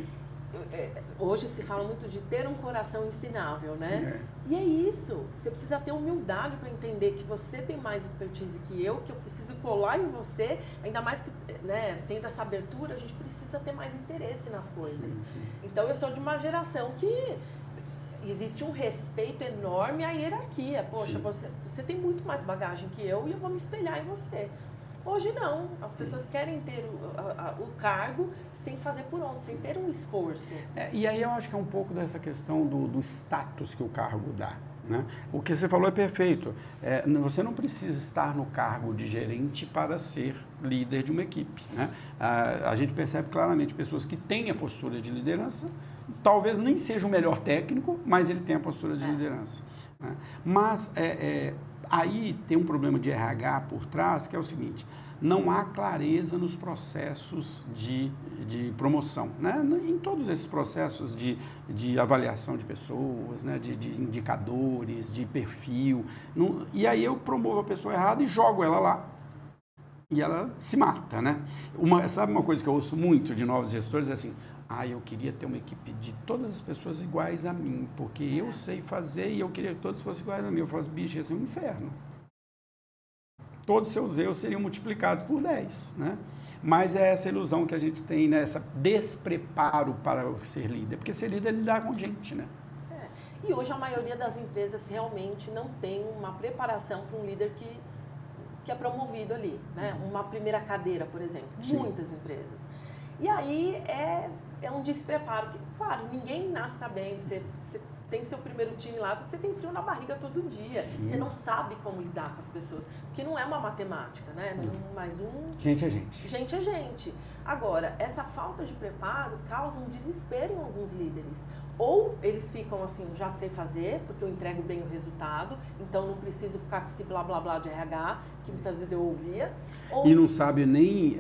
Hoje se fala muito de ter um coração ensinável, né? E é isso, você precisa ter humildade para entender que você tem mais expertise que eu preciso colar em você, ainda mais que, né, tendo essa abertura, a gente precisa ter mais interesse nas coisas. Então eu sou de uma geração que existe um respeito enorme à hierarquia. Poxa, você tem muito mais bagagem que eu e eu vou me espelhar em você. Hoje não, as pessoas querem ter o cargo sem fazer por onde, sem ter um esforço. E aí eu acho que é um pouco dessa questão do status que o cargo dá, né? O que você falou é perfeito, você não precisa estar no cargo de gerente para ser líder de uma equipe, né? A gente percebe claramente pessoas que têm a postura de liderança, talvez nem seja o melhor técnico, mas ele tem a postura de liderança, né? Mas aí tem um problema de RH por trás, que é o seguinte: não há clareza nos processos de promoção, né? Em todos esses processos de avaliação de pessoas, né? de indicadores, de perfil. E aí eu promovo a pessoa errada e jogo ela lá. E ela se mata, né? Sabe uma coisa que eu ouço muito de novos gestores? É assim: eu queria ter uma equipe de todas as pessoas iguais a mim, porque eu sei fazer e eu queria que todos fossem iguais a mim. Eu falo, bicho, ia ser um inferno. Todos os seus erros seriam multiplicados por 10, né? Mas é essa ilusão que a gente tem, né? Essa despreparo para ser líder, porque ser líder é lidar com gente, né? E hoje a maioria das empresas realmente não tem uma preparação para um líder que é promovido ali, né? Uma primeira cadeira, por exemplo. Sim. Muitas empresas. E aí é um despreparo. Claro, ninguém nasce sabendo. Você tem seu primeiro time lá, você tem frio na barriga todo dia. Sim. Você não sabe como lidar com as pessoas. Porque não é uma matemática, né? Gente é gente. Gente é gente. Agora, essa falta de preparo causa um desespero em alguns líderes. Ou eles ficam assim, já sei fazer, porque eu entrego bem o resultado, então não preciso ficar com esse blá blá blá de RH, que muitas vezes eu ouvia. E não sabe nem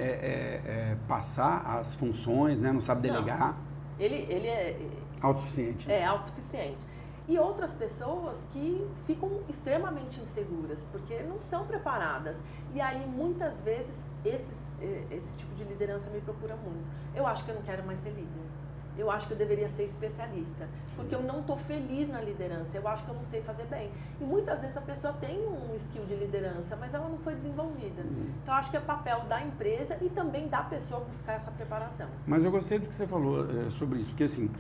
passar as funções, né? Não sabe delegar. Não. Ele é... autossuficiente. Autossuficiente. E outras pessoas que ficam extremamente inseguras, porque não são preparadas. E aí, muitas vezes, esse tipo de liderança me procura muito. Eu acho que eu não quero mais ser líder. Eu acho que eu deveria ser especialista, porque eu não estou feliz na liderança, eu acho que eu não sei fazer bem. E muitas vezes a pessoa tem um skill de liderança, mas ela não foi desenvolvida. Então, eu acho que é papel da empresa e também da pessoa buscar essa preparação. Mas eu gostei do que você falou sobre isso, porque assim,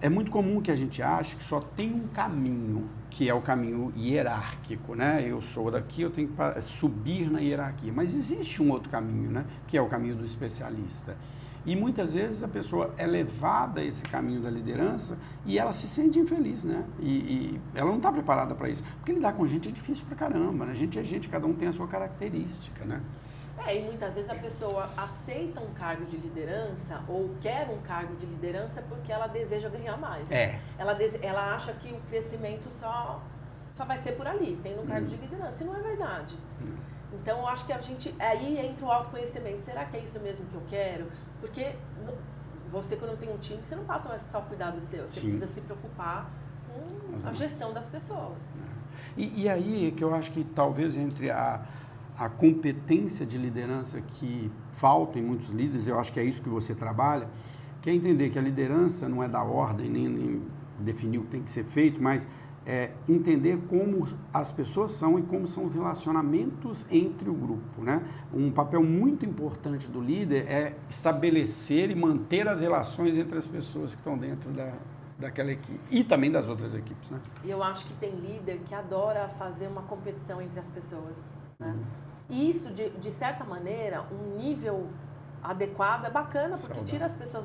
é muito comum que a gente ache que só tem um caminho, que é o caminho hierárquico, né? Eu sou daqui, eu tenho que subir na hierarquia. Mas existe um outro caminho, né? Que é o caminho do especialista. E muitas vezes a pessoa é levada a esse caminho da liderança e ela se sente infeliz, né? E ela não está preparada para isso. Porque lidar com gente é difícil pra caramba, né? Gente é gente, cada um tem a sua característica, né? E muitas vezes a pessoa aceita um cargo de liderança ou quer um cargo de liderança porque ela deseja ganhar mais. Ela acha que o crescimento só vai ser por ali, tendo um cargo de liderança. E não é verdade. Então, eu acho que aí entra o autoconhecimento. Será que é isso mesmo que eu quero? Porque você, quando tem um time, você não passa mais só cuidar do seu. Você precisa se preocupar com a gestão das pessoas. E aí que eu acho que talvez entre a competência de liderança que falta em muitos líderes, eu acho que é isso que você trabalha, que é entender que a liderança não é dar ordem, nem definir o que tem que ser feito, mas entender como as pessoas são e como são os relacionamentos entre o grupo, né? Um papel muito importante do líder é estabelecer e manter as relações entre as pessoas que estão dentro daquela equipe e também das outras equipes, né? E eu acho que tem líder que adora fazer uma competição entre as pessoas, né? E isso, de certa maneira, um nível adequado é bacana, porque tira as pessoas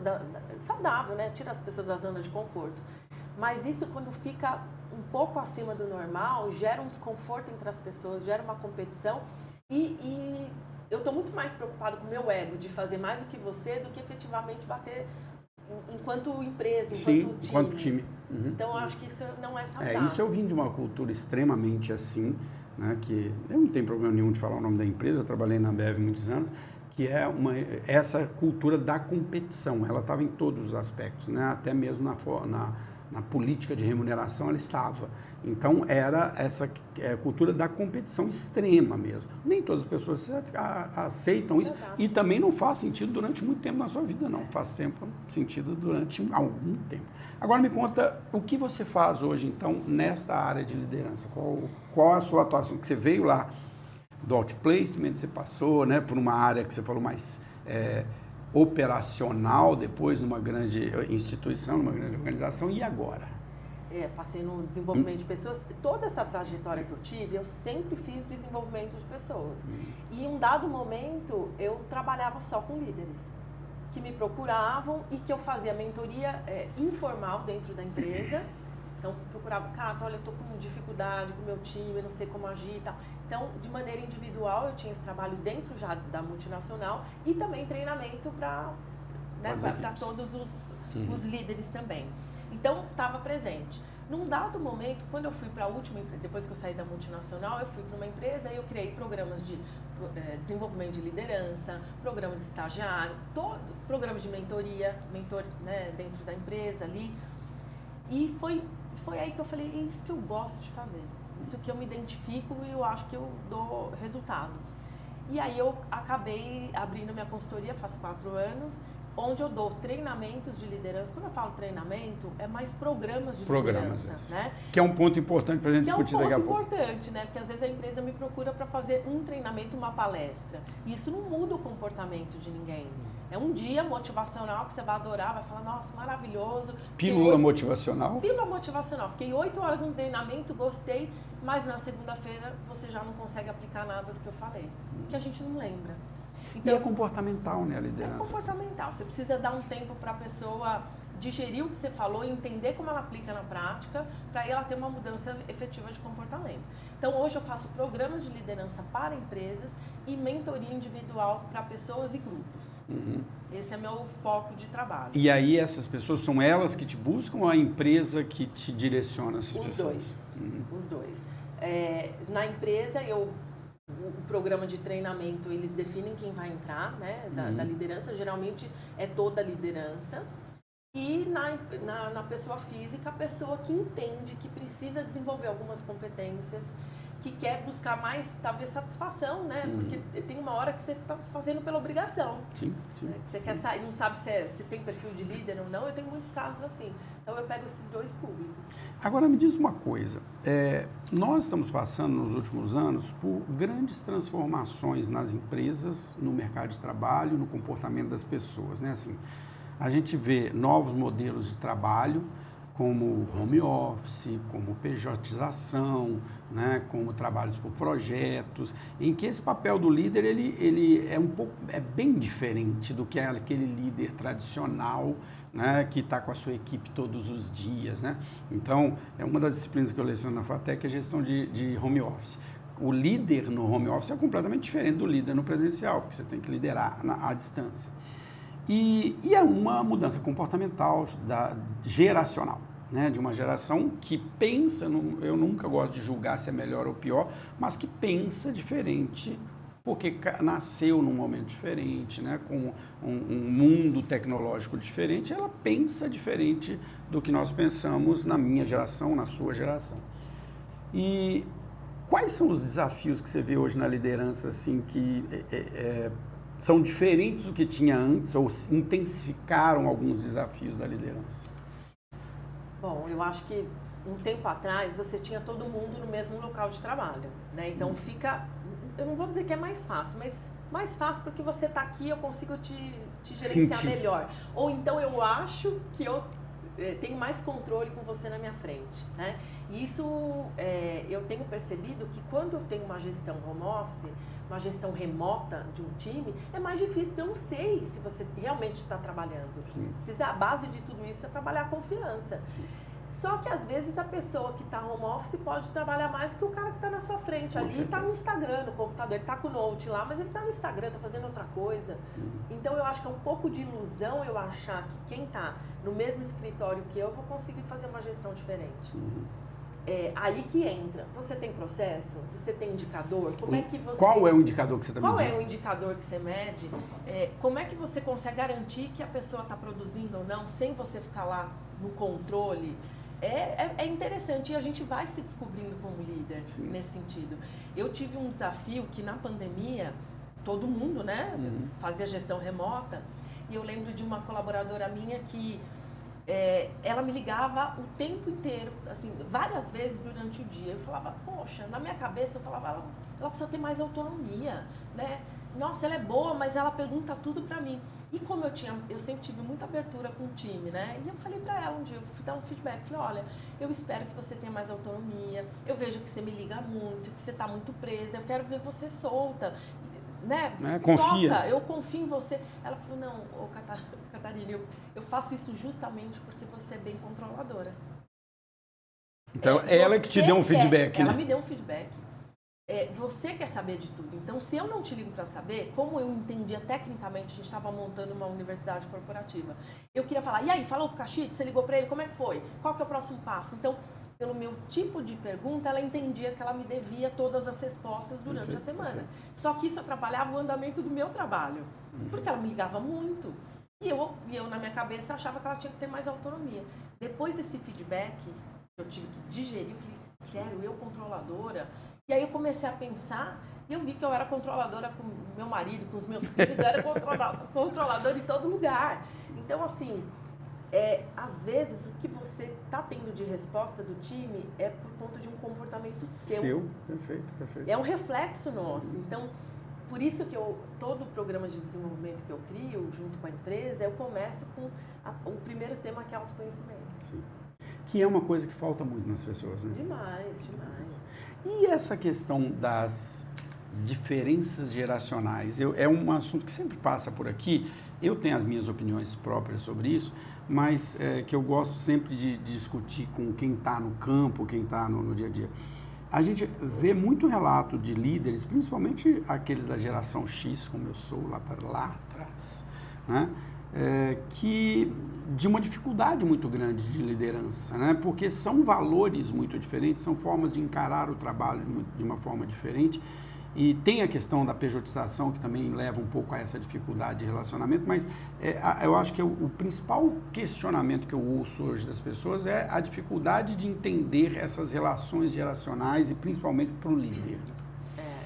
saudável, né? Tira as pessoas da zona de conforto. Mas isso, quando fica um pouco acima do normal, gera um desconforto entre as pessoas, gera uma competição e eu estou muito mais preocupado com o meu ego de fazer mais do que você do que efetivamente bater enquanto empresa, enquanto time. Uhum. Então, eu acho que isso não é saudável. Isso eu vim de uma cultura extremamente assim, né, que eu não tenho problema nenhum de falar o nome da empresa, eu trabalhei na Ambev muitos anos, que é essa cultura da competição. Ela estava em todos os aspectos, né, até mesmo na política de remuneração ela estava. Então, era essa cultura da competição extrema mesmo. Nem todas as pessoas aceitam isso. E também não faz sentido durante muito tempo na sua vida, não. Faz sentido durante algum tempo. Agora, me conta, o que você faz hoje, então, nesta área de liderança? Qual a sua atuação? Que você veio lá do outplacement, você passou, né, por uma área que você falou mais operacional, depois numa grande instituição, numa grande organização, e agora? Passei no desenvolvimento de pessoas. Toda essa trajetória que eu tive, eu sempre fiz desenvolvimento de pessoas. E em um dado momento, eu trabalhava só com líderes que me procuravam e que eu fazia mentoria informal dentro da empresa. Então, procurava, Cato, olha, eu estou com dificuldade com o meu time, eu não sei como agir e tal. Então, de maneira individual, eu tinha esse trabalho dentro já da multinacional e também treinamento para todos os líderes também. Então, estava presente. Num dado momento, quando eu fui para a última empresa, depois que eu saí da multinacional, eu fui para uma empresa e eu criei programas de desenvolvimento de liderança, programa de estagiário, programa de mentoria, né, dentro da empresa ali. E foi aí que eu falei, é isso que eu gosto de fazer, isso que eu me identifico e eu acho que eu dou resultado. E aí eu acabei abrindo minha consultoria faz 4 anos, onde eu dou treinamentos de liderança. Quando eu falo treinamento, é mais programas de liderança, né? Que é um ponto importante para a gente discutir daqui a pouco. É um ponto importante, né? Porque às vezes a empresa me procura para fazer um treinamento, uma palestra. E isso não muda o comportamento de ninguém. É um dia motivacional que você vai adorar, vai falar, nossa, maravilhoso. Pílula motivacional? Pílula motivacional. Fiquei 8 horas no treinamento, gostei, mas na segunda-feira você já não consegue aplicar nada do que eu falei. Porque a gente não lembra. Então, e é comportamental, né, a liderança? É comportamental. Você precisa dar um tempo para a pessoa digerir o que você falou, entender como ela aplica na prática, para ela ter uma mudança efetiva de comportamento. Então, hoje eu faço programas de liderança para empresas e mentoria individual para pessoas e grupos. Uhum. Esse é meu foco de trabalho. E aí essas pessoas, são elas que te buscam ou a empresa que te direciona essas pessoas? Os dois. Uhum. Os dois. Na empresa, o programa de treinamento, eles definem quem vai entrar, né, da liderança, geralmente é toda a liderança. E na pessoa física, a pessoa que entende que precisa desenvolver algumas competências, que quer buscar mais, talvez, satisfação, né? Porque tem uma hora que você está fazendo pela obrigação. Sim. Né? Que você quer sair, não sabe se tem perfil de líder ou não. Eu tenho muitos casos assim. Então, eu pego esses dois públicos. Agora, me diz uma coisa. Nós estamos passando, nos últimos anos, por grandes transformações nas empresas, no mercado de trabalho, no comportamento das pessoas, né? Assim, a gente vê novos modelos de trabalho, como home office, como pejotização, né, como trabalhos por projetos, em que esse papel do líder ele é bem diferente do que é aquele líder tradicional, né, que está com a sua equipe todos os dias, né? Então, é uma das disciplinas que eu leciono na FATEC, é a gestão de home office. O líder no home office é completamente diferente do líder no presencial, porque você tem que liderar à distância. E é uma mudança comportamental geracional, né? De uma geração que pensa, eu nunca gosto de julgar se é melhor ou pior, mas que pensa diferente, porque nasceu num momento diferente, né? Com um mundo tecnológico diferente, ela pensa diferente do que nós pensamos na minha geração, na sua geração. E quais são os desafios que você vê hoje na liderança, assim, que são diferentes do que tinha antes ou intensificaram alguns desafios da liderança? Bom, eu acho que um tempo atrás você tinha todo mundo no mesmo local de trabalho, né? Então fica, eu não vou dizer que é mais fácil, mas mais fácil porque você está aqui, eu consigo te gerenciar melhor. Ou então eu acho que eu tenho mais controle com você na minha frente, né? E isso eu tenho percebido que quando eu tenho uma gestão home office, uma gestão remota de um time, é mais difícil, porque eu não sei se você realmente está trabalhando. A base de tudo isso é trabalhar a confiança. Só que às vezes a pessoa que está home office pode trabalhar mais do que o cara que está na sua frente. Ali está no Instagram, no computador, ele está com o note lá, mas ele está no Instagram, está fazendo outra coisa. Então eu acho que é um pouco de ilusão eu achar que quem está no mesmo escritório que eu vou conseguir fazer uma gestão diferente. É aí que entra. Você tem processo? Você tem indicador? Como é que você... Qual é o indicador que você está medindo? Qual é o indicador que você mede? Como é que você consegue garantir que a pessoa está produzindo ou não, sem você ficar lá no controle? É interessante e a gente vai se descobrindo como líder. Sim. Nesse sentido. Eu tive um desafio que na pandemia, todo mundo, né, fazia gestão remota, e eu lembro de uma colaboradora minha que ela me ligava o tempo inteiro, assim, várias vezes durante o dia. Eu falava, poxa, na minha cabeça eu falava, ela precisa ter mais autonomia, né? Nossa, ela é boa, mas ela pergunta tudo pra mim. E como eu sempre tive muita abertura com o time, né? E eu falei pra ela um dia, eu fui dar um feedback, falei, olha, eu espero que você tenha mais autonomia, eu vejo que você me liga muito, que você tá muito presa, eu quero ver você solta, né? Confia. Toca, eu confio em você. Ela falou, não, Catarina, eu faço isso justamente porque você é bem controladora. Então, ela que te deu um feedback, né? Ela me deu um feedback. Você quer saber de tudo. Então, se eu não te ligo para saber, como eu entendia tecnicamente, a gente estava montando uma universidade corporativa. Eu queria falar, e aí, falou com o Cachite, você ligou para ele, como é que foi? Qual que é o próximo passo? Então, pelo meu tipo de pergunta, ela entendia que ela me devia todas as respostas durante a semana. Só que isso atrapalhava o andamento do meu trabalho, porque ela me ligava muito. E eu, na minha cabeça, achava que ela tinha que ter mais autonomia. Depois desse feedback, eu tive que digerir, eu falei, sério, eu controladora? E aí eu comecei a pensar e eu vi que eu era controladora com meu marido, com os meus filhos, eu era controladora em todo lugar. Então, assim, às vezes o que você está tendo de resposta do time é por conta de um comportamento seu. Perfeito. É um reflexo nosso. Então, por isso que todo o programa de desenvolvimento que eu crio, junto com a empresa, eu começo com o primeiro tema, que é autoconhecimento. Sim. Que é uma coisa que falta muito nas pessoas, né? Demais. E essa questão das diferenças geracionais? É um assunto que sempre passa por aqui. Eu tenho as minhas opiniões próprias sobre isso, mas que eu gosto sempre de discutir com quem está no campo, quem está no dia a dia. A gente vê muito relato de líderes, principalmente aqueles da geração X, como eu sou, lá atrás, né? Que de uma dificuldade muito grande de liderança, né? Porque são valores muito diferentes, são formas de encarar o trabalho de uma forma diferente, e tem a questão da pejotização que também leva um pouco a essa dificuldade de relacionamento, mas eu acho que o principal questionamento que eu ouço hoje das pessoas é a dificuldade de entender essas relações geracionais e principalmente para o líder.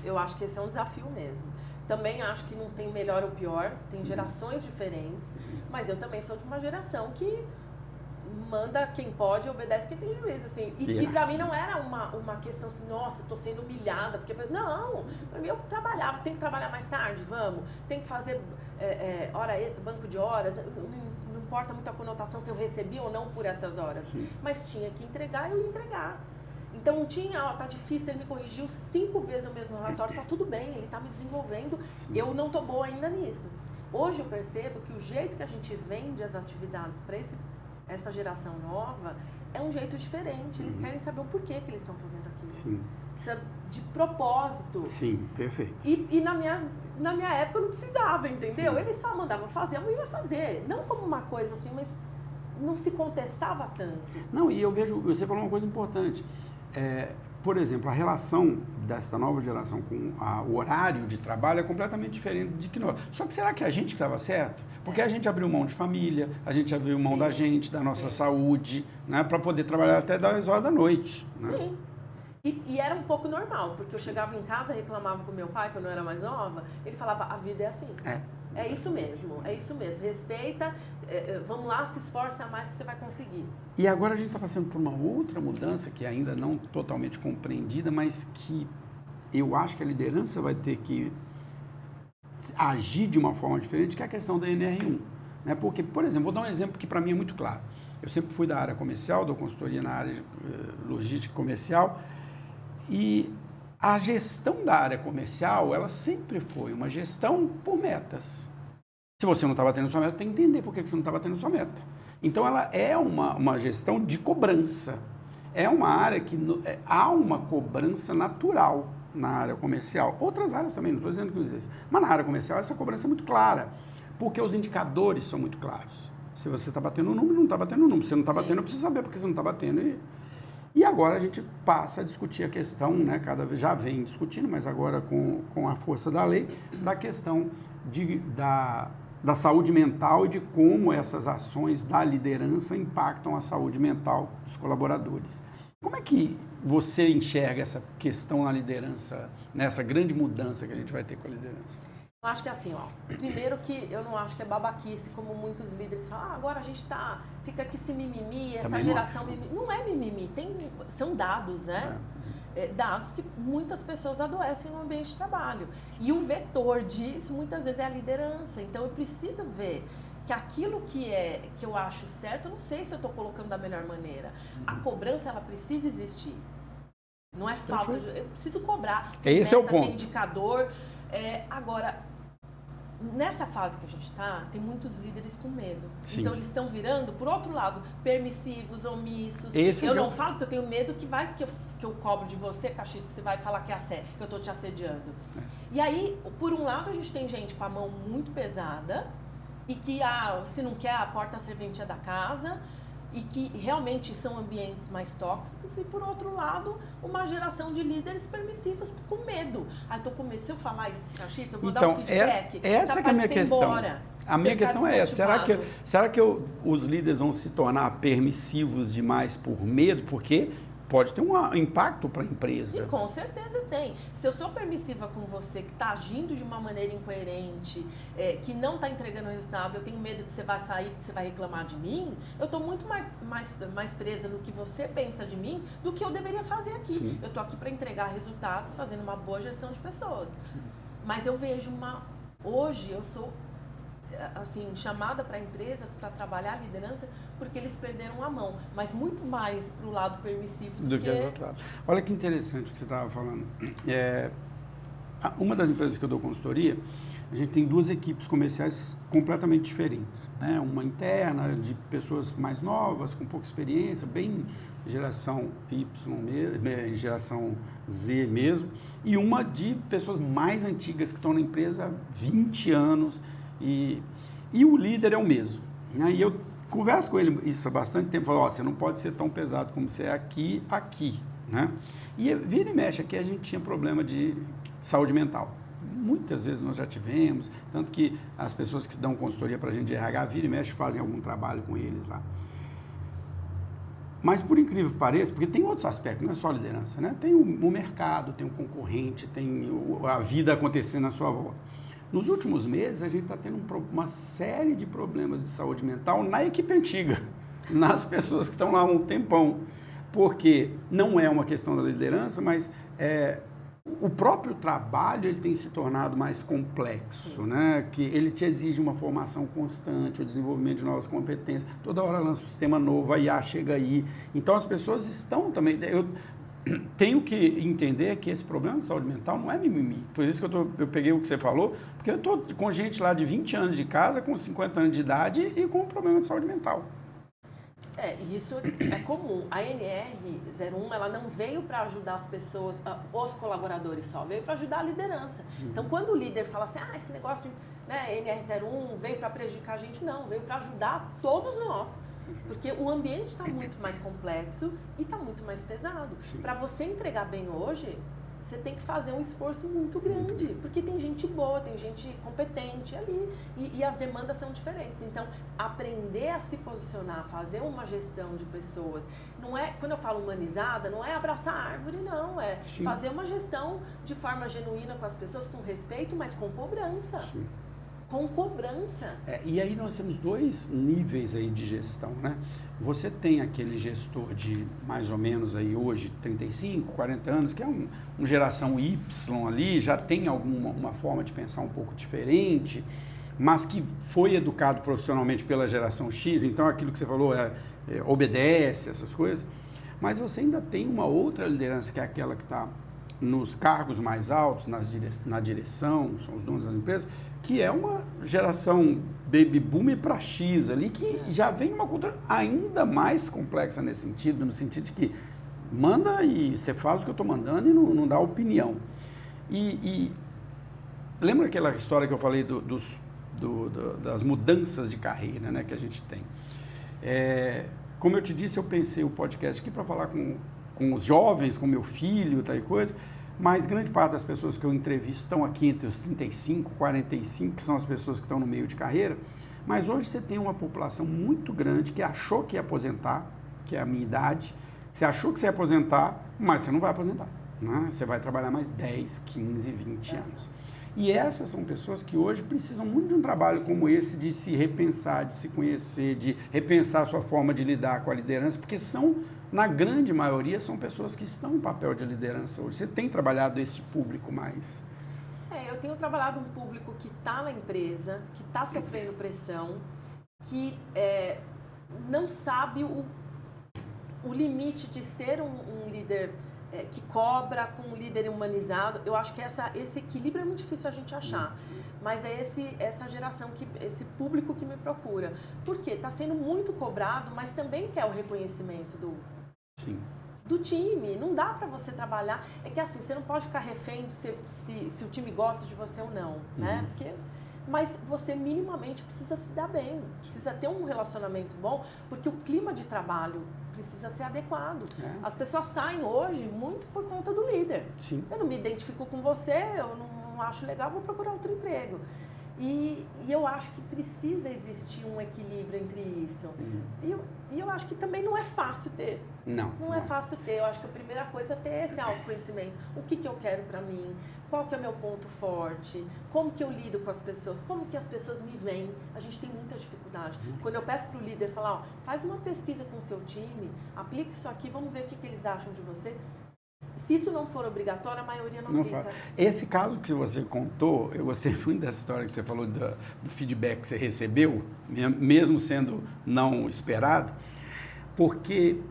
Eu acho que esse é um desafio mesmo. Também acho que não tem melhor ou pior, tem gerações diferentes, mas eu também sou de uma geração que manda quem pode, obedece quem tem juízo, assim. E pra mim não era uma questão assim, nossa, tô sendo humilhada, porque... Não, pra mim eu trabalhava, tem que trabalhar mais tarde, vamos, tem que fazer hora extra, banco de horas, não importa muito a conotação se eu recebi ou não por essas horas, sim, mas tinha que entregar, eu ia entregar. Então não tinha, tá difícil, ele me corrigiu 5 vezes o mesmo relatório, tá tudo bem, ele tá me desenvolvendo, sim, eu não tô boa ainda nisso. Hoje eu percebo que o jeito que a gente vende as atividades para essa geração nova é um jeito diferente, eles querem saber o porquê que eles estão fazendo aquilo. Sim. Precisa de propósito. Sim, perfeito. E na minha época eu não precisava, entendeu? Sim. Eles só mandavam fazer, eu ia fazer, não como uma coisa assim, mas não se contestava tanto. Não, e eu vejo, você falou uma coisa importante. Por exemplo, a relação desta nova geração com o horário de trabalho é completamente diferente de que nós. Só que será que a gente estava certo? Porque a gente abriu mão de família, a gente abriu mão, sim, da gente, da nossa, sim, saúde, né, para poder trabalhar até 10 horas da noite. Né? Sim. E era um pouco normal, porque eu chegava em casa, reclamava com meu pai, quando eu era mais nova, ele falava, a vida é assim. É isso mesmo, respeita, vamos lá, se esforça mais que você vai conseguir. E agora a gente está passando por uma outra mudança que ainda não totalmente compreendida, mas que eu acho que a liderança vai ter que agir de uma forma diferente, que é a questão da NR1. Né? Porque, por exemplo, vou dar um exemplo que para mim é muito claro. Eu sempre fui da área comercial, dou consultoria na área de logística comercial, e a gestão da área comercial, ela sempre foi uma gestão por metas. Se você não está batendo sua meta, tem que entender por que você não está batendo sua meta. Então, ela é uma gestão de cobrança. É uma área que há uma cobrança natural na área comercial. Outras áreas também, não estou dizendo que não existe. Mas na área comercial, essa cobrança é muito clara, porque os indicadores são muito claros. Se você está batendo o número, não está batendo o número. Se você não está batendo, eu preciso saber porque você não está batendo. E agora a gente passa a discutir a questão, né, cada vez já vem discutindo, mas agora com a força da lei, da questão da saúde mental e de como essas ações da liderança impactam a saúde mental dos colaboradores. Como é que você enxerga essa questão na liderança, nessa grande mudança que a gente vai ter com a liderança? Eu acho que é assim, primeiro que eu não acho que é babaquice, como muitos líderes falam, agora a gente fica aqui se mimimi, essa Também geração mimimi. Não é mimimi, são dados, né? Dados que muitas pessoas adoecem no ambiente de trabalho. E o vetor disso, muitas vezes, é a liderança. Então, eu preciso ver que aquilo que eu acho certo, eu não sei se eu estou colocando da melhor maneira. A cobrança, ela precisa existir. Não é falta de... Eu preciso cobrar. Esse é o ponto. Tem indicador. Agora, nessa fase que a gente está, tem muitos líderes com medo. Sim. Então, eles estão virando, por outro lado, permissivos, omissos. Eu não falo que eu tenho medo que eu cobro de você, Cachito, você vai falar que que eu estou te assediando. E aí, por um lado, a gente tem gente com a mão muito pesada e que, se não quer, a porta serventia da casa, e que realmente são ambientes mais tóxicos, e por outro lado, uma geração de líderes permissivos com medo. Estou com medo, se eu falar isso, Cachito, eu vou dar um feedback. Essa é a minha questão. Embora. A minha questão é essa, será que os líderes vão se tornar permissivos demais por medo? Porque pode ter um impacto para a empresa. E com certeza tem. Se eu sou permissiva com você, que está agindo de uma maneira incoerente, que não está entregando resultado, eu tenho medo que você vai sair, que você vai reclamar de mim, eu estou muito mais presa no que você pensa de mim do que eu deveria fazer aqui. Sim. Eu estou aqui para entregar resultados, fazendo uma boa gestão de pessoas. Sim. Mas eu vejo hoje eu sou assim, chamada para empresas para trabalhar a liderança porque eles perderam a mão, mas muito mais para o lado permissivo do que do outro lado. Olha que interessante o que você estava falando. Uma das empresas que eu dou consultoria, a gente tem duas equipes comerciais completamente diferentes, né? Uma interna de pessoas mais novas, com pouca experiência, bem geração Y mesmo, geração Z mesmo, e uma de pessoas mais antigas que estão na empresa há 20 anos. E o líder é o mesmo. E eu converso com ele isso há bastante tempo, falo, você não pode ser tão pesado como você é aqui, né? E vira e mexe, aqui a gente tinha problema de saúde mental. Muitas vezes nós já tivemos, tanto que as pessoas que dão consultoria para a gente de RH, vira e mexe, fazem algum trabalho com eles lá. Mas, por incrível que pareça, porque tem outros aspectos, não é só a liderança, né? Tem o mercado, tem o concorrente, tem a vida acontecendo à sua volta. Nos últimos meses, a gente está tendo uma série de problemas de saúde mental na equipe antiga, nas pessoas que estão lá há um tempão, porque não é uma questão da liderança, mas o próprio trabalho ele tem se tornado mais complexo, né? Que ele te exige uma formação constante, o desenvolvimento de novas competências, toda hora lança um sistema novo, a IA chega aí, então as pessoas estão também... Tenho que entender que esse problema de saúde mental não é mimimi. Por isso que eu peguei o que você falou, porque eu estou com gente lá de 20 anos de casa, com 50 anos de idade e com problema de saúde mental. Isso é comum. A NR01, ela não veio para ajudar as pessoas, os colaboradores só, veio para ajudar a liderança. Então, quando o líder fala assim, esse negócio de NR01 veio para prejudicar a gente, não, veio para ajudar todos nós. Porque o ambiente está muito mais complexo e está muito mais pesado. Para você entregar bem hoje, você tem que fazer um esforço muito grande, porque tem gente boa, tem gente competente ali e as demandas são diferentes. Então, aprender a se posicionar, fazer uma gestão de pessoas, não é, quando eu falo humanizada, não é abraçar a árvore, não, é fazer uma gestão de forma genuína com as pessoas, com respeito, mas com cobrança. Sim. Com cobrança. E aí nós temos dois níveis aí de gestão, né? Você tem aquele gestor de mais ou menos aí hoje 35, 40 anos, que é uma geração Y ali, já tem uma forma de pensar um pouco diferente, mas que foi educado profissionalmente pela geração X, então aquilo que você falou obedece, essas coisas. Mas você ainda tem uma outra liderança, que é aquela que está nos cargos mais altos, na direção, são os donos das empresas, que é uma geração baby boomer para X ali, que já vem uma cultura ainda mais complexa nesse sentido, no sentido de que manda e você faz o que eu estou mandando e não dá opinião. E lembra aquela história que eu falei das mudanças de carreira, né, que a gente tem? Como eu te disse, eu pensei o podcast aqui para falar com os jovens, com meu filho, tal coisa, mas grande parte das pessoas que eu entrevisto estão aqui entre os 35, 45, que são as pessoas que estão no meio de carreira, mas hoje você tem uma população muito grande que achou que ia aposentar, que é a minha idade, você achou que você ia aposentar, mas você não vai aposentar, né? Você vai trabalhar mais 10, 15, 20 anos. E essas são pessoas que hoje precisam muito de um trabalho como esse, de se repensar, de se conhecer, de repensar a sua forma de lidar com a liderança, porque na grande maioria, são pessoas que estão em papel de liderança hoje. Você tem trabalhado esse público mais? Eu tenho trabalhado um público que está na empresa, que está sofrendo pressão, que não sabe o limite de ser um líder que cobra com um líder humanizado. Eu acho que esse equilíbrio é muito difícil a gente achar, mas é essa geração, esse público que me procura. Porque está sendo muito cobrado, mas também quer o reconhecimento do time. Não dá para você trabalhar. É que assim, você não pode ficar refém se o time gosta de você ou não, né? Mas você minimamente precisa se dar bem, precisa ter um relacionamento bom, porque o clima de trabalho precisa ser adequado. As pessoas saem hoje muito por conta do líder. Sim. Eu não me identifico com você, eu não acho legal, vou procurar outro emprego. E eu acho que precisa existir um equilíbrio entre isso. E eu acho que também não é fácil ter. Não é fácil ter. Eu acho que a primeira coisa é ter esse autoconhecimento. O que eu quero para mim? Qual que é o meu ponto forte? Como que eu lido com as pessoas? Como que as pessoas me veem? A gente tem muita dificuldade. Quando eu peço para o líder falar, faz uma pesquisa com o seu time, aplica isso aqui, vamos ver o que eles acham de você. Se isso não for obrigatório, a maioria não aplica. Esse caso que você contou, eu gostei muito dessa história que você falou do feedback que você recebeu, mesmo sendo não esperado, porque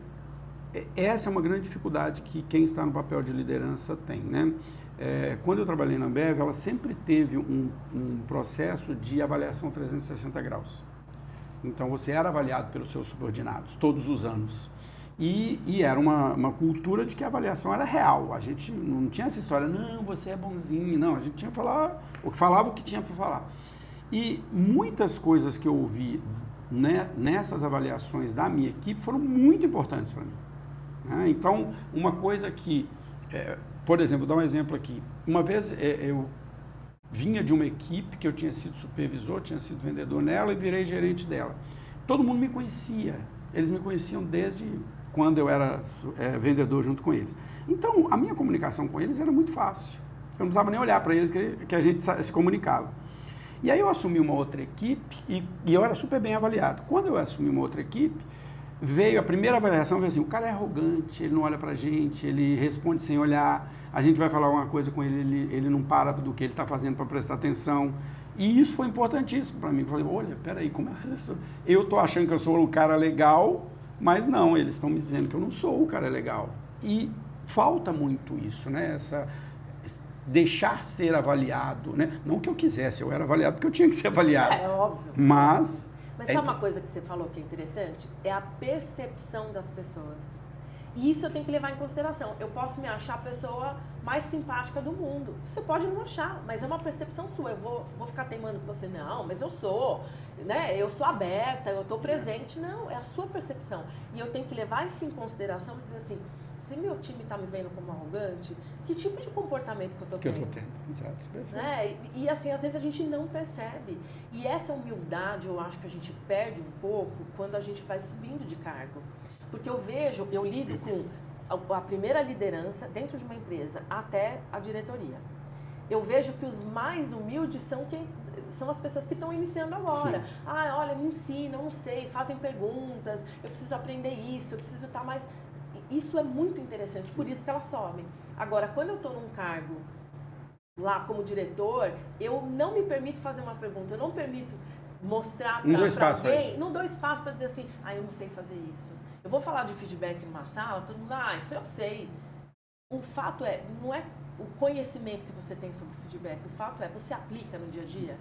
essa é uma grande dificuldade que quem está no papel de liderança tem, né? Quando eu trabalhei na Ambev, ela sempre teve um processo de avaliação 360 graus. Então, você era avaliado pelos seus subordinados todos os anos. E era uma cultura de que a avaliação era real. A gente não tinha essa história, não, você é bonzinho. Não, a gente tinha que falar o que tinha para falar. E muitas coisas que eu ouvi nessas avaliações da minha equipe foram muito importantes para mim. Né? Então, uma coisa que, por exemplo, vou dar um exemplo aqui. Uma vez eu vinha de uma equipe que eu tinha sido supervisor, tinha sido vendedor nela e virei gerente dela. Todo mundo me conhecia. Eles me conheciam desde quando eu era vendedor junto com eles. Então, a minha comunicação com eles era muito fácil. Eu não precisava nem olhar para eles que a gente se comunicava. E aí eu assumi uma outra equipe e eu era super bem avaliado. Quando eu assumi uma outra equipe, veio a primeira avaliação, veio assim, o cara é arrogante, ele não olha pra gente, ele responde sem olhar, a gente vai falar alguma coisa com ele não para do que ele está fazendo para prestar atenção. E isso foi importantíssimo para mim. Eu falei, olha, peraí, como é isso? Eu estou achando que eu sou o cara legal, mas não, eles estão me dizendo que eu não sou o cara legal. E falta muito isso, né? Deixar ser avaliado, né? Não que eu quisesse, eu era avaliado porque eu tinha que ser avaliado. É óbvio. Mas sabe uma coisa que você falou que é interessante? É a percepção das pessoas. E isso eu tenho que levar em consideração. Eu posso me achar a pessoa mais simpática do mundo. Você pode não achar, mas é uma percepção sua. Eu vou ficar teimando com você. Não, mas eu sou, né? Eu sou aberta, eu estou presente. Não, é a sua percepção. E eu tenho que levar isso em consideração e dizer assim, se meu time está me vendo como arrogante, que tipo de comportamento que eu estou tendo? Que eu estou tendo, exato. Né? E assim, às vezes a gente não percebe. E essa humildade, eu acho que a gente perde um pouco quando a gente vai subindo de cargo. Porque eu lido com a primeira liderança dentro de uma empresa até a diretoria. Eu vejo que os mais humildes são as pessoas que estão iniciando agora. Sim. Ah, olha, me ensinam, eu não sei, fazem perguntas, eu preciso aprender isso, eu preciso estar mais... Isso é muito interessante, por isso que elas sobem. Agora, quando eu estou num cargo lá como diretor, eu não me permito fazer uma pergunta, eu não permito mostrar para alguém, não dou espaço para dizer assim, eu não sei fazer isso. Eu vou falar de feedback numa sala, todo mundo, isso eu sei. O fato é, não é o conhecimento que você tem sobre o feedback, o fato é, você aplica no dia a dia?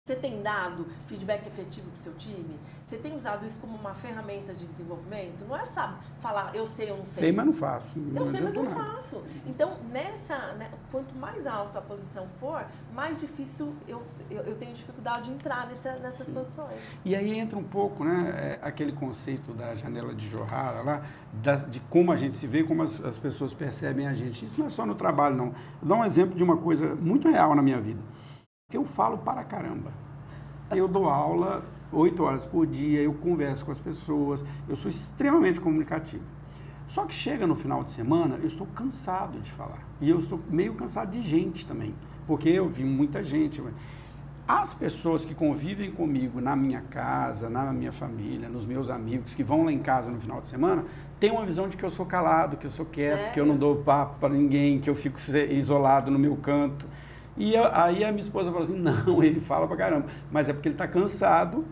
Você tem dado feedback efetivo para o seu time? Você tem usado isso como uma ferramenta de desenvolvimento? Não é falar, eu sei, eu não sei. Sei, mas não faço. Eu sei, mas não faço. Então, quanto mais alta a posição for, mais difícil eu tenho dificuldade de entrar nessas posições. E aí entra um pouco, né, aquele conceito da janela de Johara lá, de como a gente se vê, como as pessoas percebem a gente. Isso não é só no trabalho, não. Vou dar um exemplo de uma coisa muito real na minha vida. Eu falo para caramba. Eu dou aula 8 horas por dia, eu converso com as pessoas, eu sou extremamente comunicativo. Só que chega no final de semana, eu estou cansado de falar. E eu estou meio cansado de gente também, porque eu vi muita gente. As pessoas que convivem comigo na minha casa, na minha família, nos meus amigos, que vão lá em casa no final de semana, têm uma visão de que eu sou calado, que eu sou quieto, Sério? que eu não dou papo para ninguém, que eu fico isolado no meu canto. E aí a minha esposa falou assim, não, ele fala pra caramba, mas é porque ele está cansado.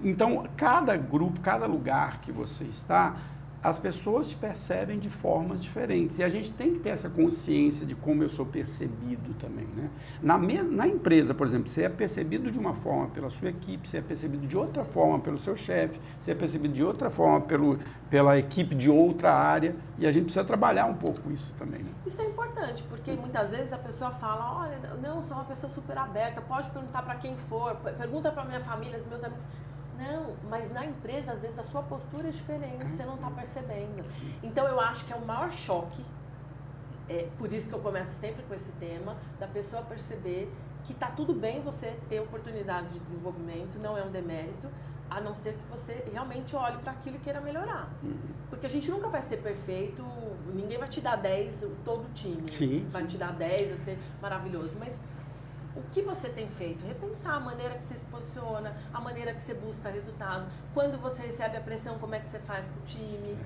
Então, cada grupo, cada lugar que você está, as pessoas te percebem de formas diferentes. E a gente tem que ter essa consciência de como eu sou percebido também, né? Na empresa, por exemplo, você é percebido de uma forma pela sua equipe, você é percebido de outra forma pelo seu chefe, você é percebido de outra forma pela equipe de outra área. E a gente precisa trabalhar um pouco isso também, né? Isso é importante, porque muitas vezes a pessoa fala, olha, não, eu sou uma pessoa super aberta, pode perguntar para quem for, pergunta para minha família, os meus amigos. Não, mas na empresa, às vezes, a sua postura é diferente, você não está percebendo. Então, eu acho que é o maior choque, por isso que eu começo sempre com esse tema, da pessoa perceber que está tudo bem você ter oportunidades de desenvolvimento, não é um demérito, a não ser que você realmente olhe para aquilo e queira melhorar. Porque a gente nunca vai ser perfeito, ninguém vai te dar 10, todo o time vai te dar 10, vai ser maravilhoso, mas o que você tem feito? Repensar a maneira que você se posiciona, a maneira que você busca resultado. Quando você recebe a pressão, como é que você faz com o time?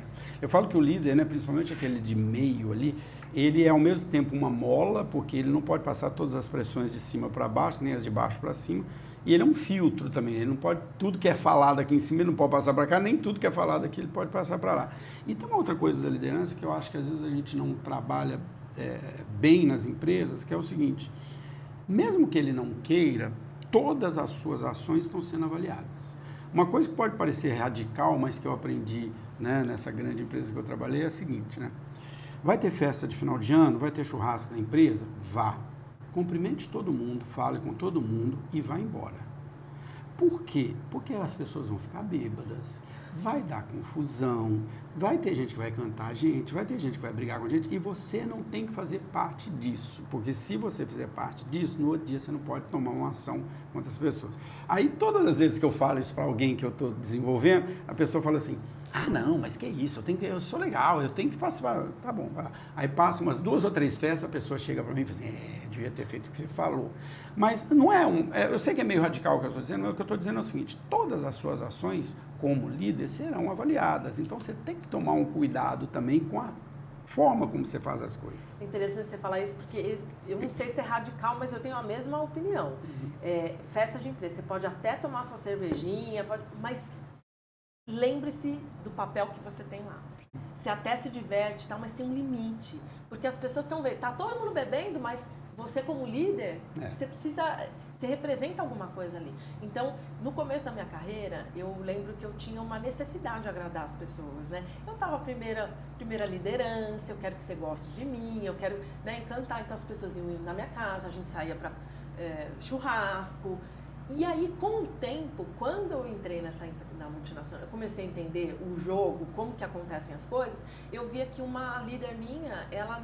Eu falo que o líder, né, principalmente aquele de meio ali, ele é ao mesmo tempo uma mola, porque ele não pode passar todas as pressões de cima para baixo, nem as de baixo para cima. E ele é um filtro também, ele não pode, tudo que é falado aqui em cima ele não pode passar para cá, nem tudo que é falado aqui ele pode passar para lá. E tem uma outra coisa da liderança que eu acho que às vezes a gente não trabalha bem nas empresas, que é o seguinte: mesmo que ele não queira, todas as suas ações estão sendo avaliadas. Uma coisa que pode parecer radical, mas que eu aprendi, né, nessa grande empresa que eu trabalhei, é a seguinte, né? Vai ter festa de final de ano, vai ter churrasco na empresa? Vá. Cumprimente todo mundo, fale com todo mundo e vá embora. Por quê? Porque as pessoas vão ficar bêbadas, vai dar confusão, vai ter gente que vai cantar a gente, vai ter gente que vai brigar com a gente e você não tem que fazer parte disso, porque se você fizer parte disso, no outro dia você não pode tomar uma ação contra as pessoas. Aí todas as vezes que eu falo isso para alguém que eu estou desenvolvendo, a pessoa fala assim, ah não, mas que isso, eu sou legal, eu tenho que passar, tá bom, vai lá. Aí passa umas 2 ou 3 festas, a pessoa chega para mim e fala assim, devia ter feito o que você falou. Mas não eu sei que é meio radical o que eu estou dizendo, mas o que eu estou dizendo é o seguinte, todas as suas ações como líder serão avaliadas, então você tem que tomar um cuidado também com a forma como você faz as coisas. É interessante você falar isso, porque eu não sei se é radical, mas eu tenho a mesma opinião. Festa de empresa, você pode até tomar sua cervejinha, mas lembre-se do papel que você tem lá. Você até se diverte, tá, mas tem um limite. Porque as pessoas estão vendo, tá todo mundo bebendo, mas você como líder, você representa alguma coisa ali. Então, no começo da minha carreira, eu lembro que eu tinha uma necessidade de agradar as pessoas, né? Eu estava primeira liderança, eu quero que você goste de mim, eu quero, né, encantar. Então, as pessoas iam na minha casa, a gente saía para churrasco. E aí, com o tempo, quando eu entrei na multinacional, eu comecei a entender o jogo, como que acontecem as coisas, eu via que uma líder minha, ela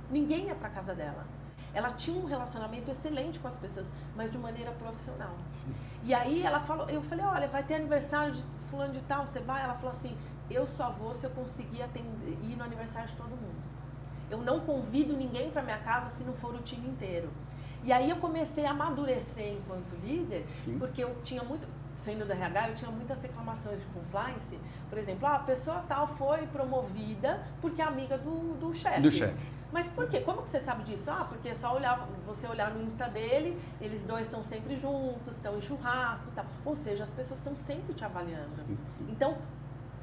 ninguém ia para casa dela. Ela tinha um relacionamento excelente com as pessoas, mas de maneira profissional. Sim. E aí ela falou, eu falei, olha, vai ter aniversário de fulano de tal, você vai? Ela falou assim, eu só vou se eu conseguir ir no aniversário de todo mundo. Eu não convido ninguém para minha casa se não for o time inteiro. E aí eu comecei a amadurecer enquanto líder, sim, porque eu tinha muito, sendo do RH, eu tinha muitas reclamações de compliance. Por exemplo, a pessoa tal foi promovida porque é amiga do chefe. Do chefe. Mas por quê? Como que você sabe disso? Porque é só você olhar no Insta dele, eles dois estão sempre juntos, estão em churrasco e tal. Ou seja, as pessoas estão sempre te avaliando. Sim, sim. Então,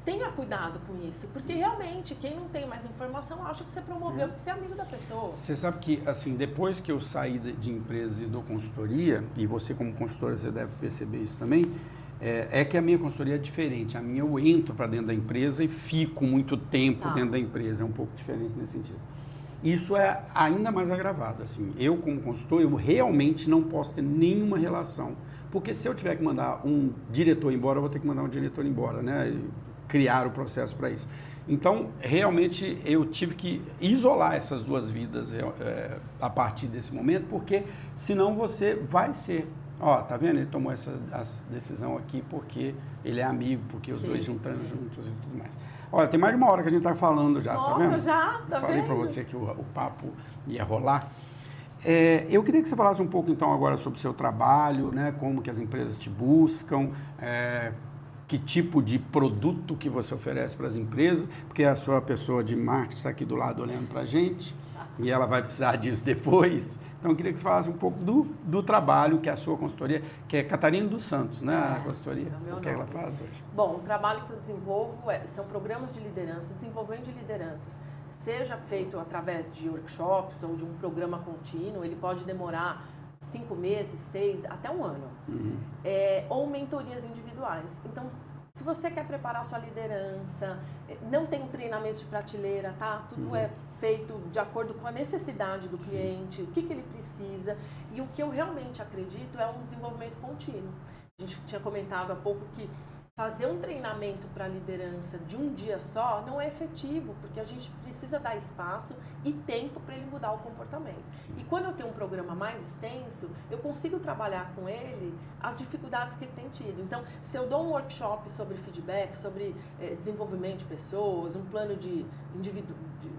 tenha cuidado com isso, porque realmente quem não tem mais informação acha que você promoveu porque você é amigo da pessoa. Você sabe que, assim, depois que eu saí de empresa e dou consultoria, e você como consultora você deve perceber isso também, é que a minha consultoria é diferente. A minha eu entro para dentro da empresa e fico muito tempo dentro da empresa, é um pouco diferente nesse sentido. Isso é ainda mais agravado, assim, eu como consultor, eu realmente não posso ter nenhuma relação, porque se eu tiver que mandar um diretor embora, eu vou ter que mandar um diretor embora, né? Criar o processo para isso. Então, realmente, eu tive que isolar essas duas vidas a partir desse momento, porque senão você vai ser... Ó, tá vendo? Ele tomou essa decisão aqui porque ele é amigo, porque os dois juntando juntos e tudo mais. Olha, tem mais de uma hora que a gente tá falando já, tá vendo? Já? Tá Falei vendo? para você que o papo ia rolar. Eu queria que você falasse um pouco, então, agora sobre o seu trabalho, né? Como que as empresas te buscam, que tipo de produto que você oferece para as empresas, porque a sua pessoa de marketing está aqui do lado olhando para a gente e ela vai precisar disso depois. Então, eu queria que você falasse um pouco do trabalho que é a sua consultoria, que é Catarina dos Santos, né? A consultoria, o que ela faz hoje. Bom, o trabalho que eu desenvolvo são programas de liderança, desenvolvimento de lideranças, seja feito através de workshops ou de um programa contínuo, ele pode demorar 5 meses, 6, até um ano. Ou mentorias individuais. Então, se você quer preparar sua liderança, não tem um treinamento de prateleira, tá? Tudo é feito de acordo com a necessidade do cliente, o que ele precisa. E o que eu realmente acredito é um desenvolvimento contínuo. A gente tinha comentado há pouco que fazer um treinamento para liderança de um dia só não é efetivo, porque a gente precisa dar espaço e tempo para ele mudar o comportamento. E quando eu tenho um programa mais extenso, eu consigo trabalhar com ele as dificuldades que ele tem tido. Então, se eu dou um workshop sobre feedback, sobre desenvolvimento de pessoas, um plano de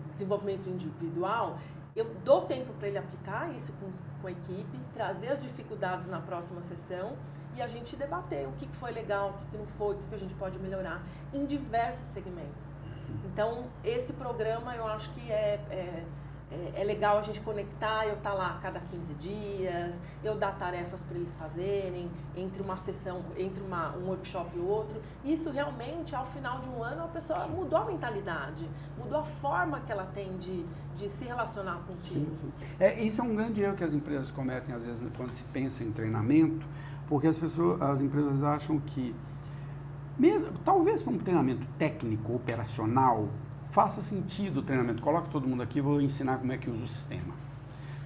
desenvolvimento individual, eu dou tempo para ele aplicar isso com a equipe, trazer as dificuldades na próxima sessão e a gente debater o que foi legal, o que não foi, o que a gente pode melhorar em diversos segmentos. Então, esse programa eu acho que é legal a gente conectar, eu estar lá a cada 15 dias, eu dar tarefas para eles fazerem, entre uma sessão, entre um workshop e outro. Isso realmente, ao final de um ano, a pessoa mudou a mentalidade, mudou a forma que ela tem de se relacionar com o time. Isso é um grande erro que as empresas cometem, às vezes, quando se pensa em treinamento, porque as empresas acham que, talvez para um treinamento técnico, operacional, faça sentido o treinamento. Coloca todo mundo aqui, vou ensinar como é que usa o sistema.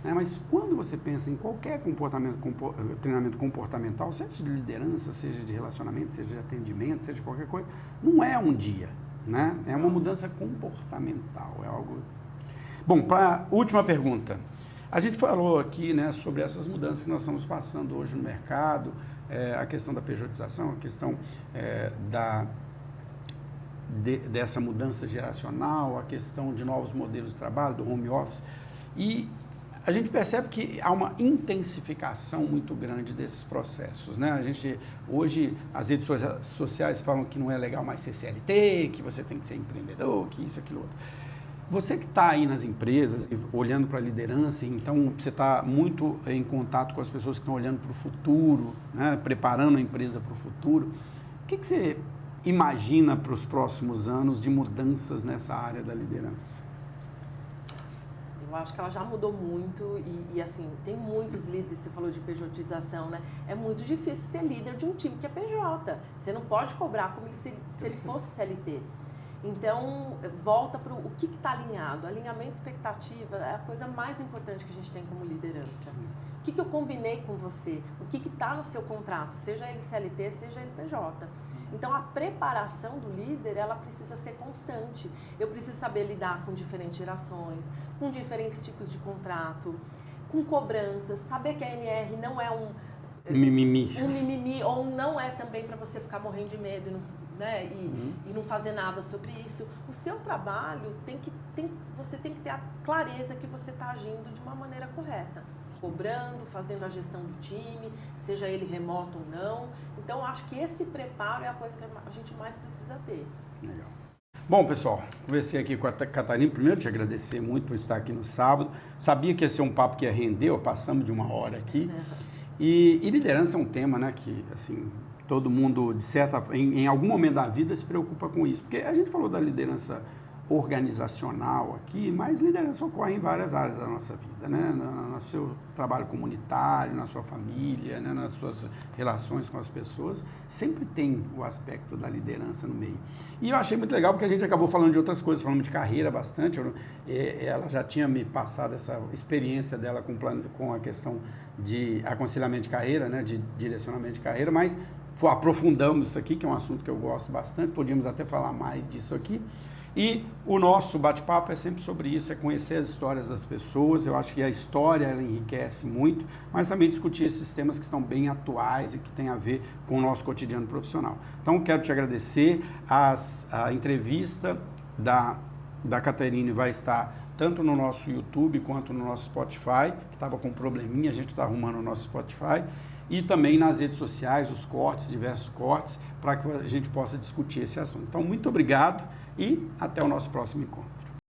Mas quando você pensa em qualquer treinamento comportamental, seja de liderança, seja de relacionamento, seja de atendimento, seja de qualquer coisa, não é um dia, né? É uma mudança comportamental, é algo... Bom, para a última pergunta. A gente falou aqui, né, sobre essas mudanças que nós estamos passando hoje no mercado, a questão da pejotização, a questão dessa mudança geracional, a questão de novos modelos de trabalho, do home office, e a gente percebe que há uma intensificação muito grande desses processos, né? Hoje, as redes sociais falam que não é legal mais ser CLT, que você tem que ser empreendedor, que isso, aquilo, outro. Você que está aí nas empresas, olhando para a liderança, então você está muito em contato com as pessoas que estão olhando para o futuro, né? Preparando a empresa para o futuro, o que você imagina para os próximos anos de mudanças nessa área da liderança? Eu acho que ela já mudou muito e assim, tem muitos líderes, você falou de pejotização, né? É muito difícil ser líder de um time que é PJ. Você não pode cobrar como se ele fosse CLT. Então, volta para o que está alinhado. Alinhamento e expectativa é a coisa mais importante que a gente tem como liderança. Sim. O que eu combinei com você? O que está no seu contrato? Seja ele CLT, seja ele PJ. Então, a preparação do líder, ela precisa ser constante. Eu preciso saber lidar com diferentes gerações, com diferentes tipos de contrato, com cobranças, saber que a NR não é um mimimi, ou não é também para você ficar morrendo de medo, né? E não fazer nada sobre isso. O seu trabalho você tem que ter a clareza que você está agindo de uma maneira correta. Cobrando, fazendo a gestão do time, seja ele remoto ou não. Então, acho que esse preparo é a coisa que a gente mais precisa ter. Legal. Bom, pessoal, conversei aqui com a Catarina. Primeiro, te agradecer muito por estar aqui no sábado. Sabia que ia ser um papo que ia render, passamos de uma hora aqui. E liderança é um tema, né, que, assim, todo mundo, de certa, em algum momento da vida, se preocupa com isso. Porque a gente falou da liderança organizacional aqui, mas liderança ocorre em várias áreas da nossa vida, né? No seu trabalho comunitário, na sua família, né? Nas suas relações com as pessoas, sempre tem o aspecto da liderança no meio. E eu achei muito legal porque a gente acabou falando de outras coisas, falando de carreira bastante. Ela já tinha me passado essa experiência dela com a questão de aconselhamento de carreira, né? De direcionamento de carreira, mas aprofundamos isso aqui, que é um assunto que eu gosto bastante, podíamos até falar mais disso aqui. E o nosso bate-papo é sempre sobre isso, é conhecer as histórias das pessoas. Eu acho que a história ela enriquece muito, mas também discutir esses temas que estão bem atuais e que têm a ver com o nosso cotidiano profissional. Então, quero te agradecer. A entrevista da Caterine vai estar tanto no nosso YouTube quanto no nosso Spotify, que estava com um probleminha, a gente está arrumando o nosso Spotify, e também nas redes sociais, os cortes, diversos cortes, para que a gente possa discutir esse assunto. Então, muito obrigado e até o nosso próximo encontro.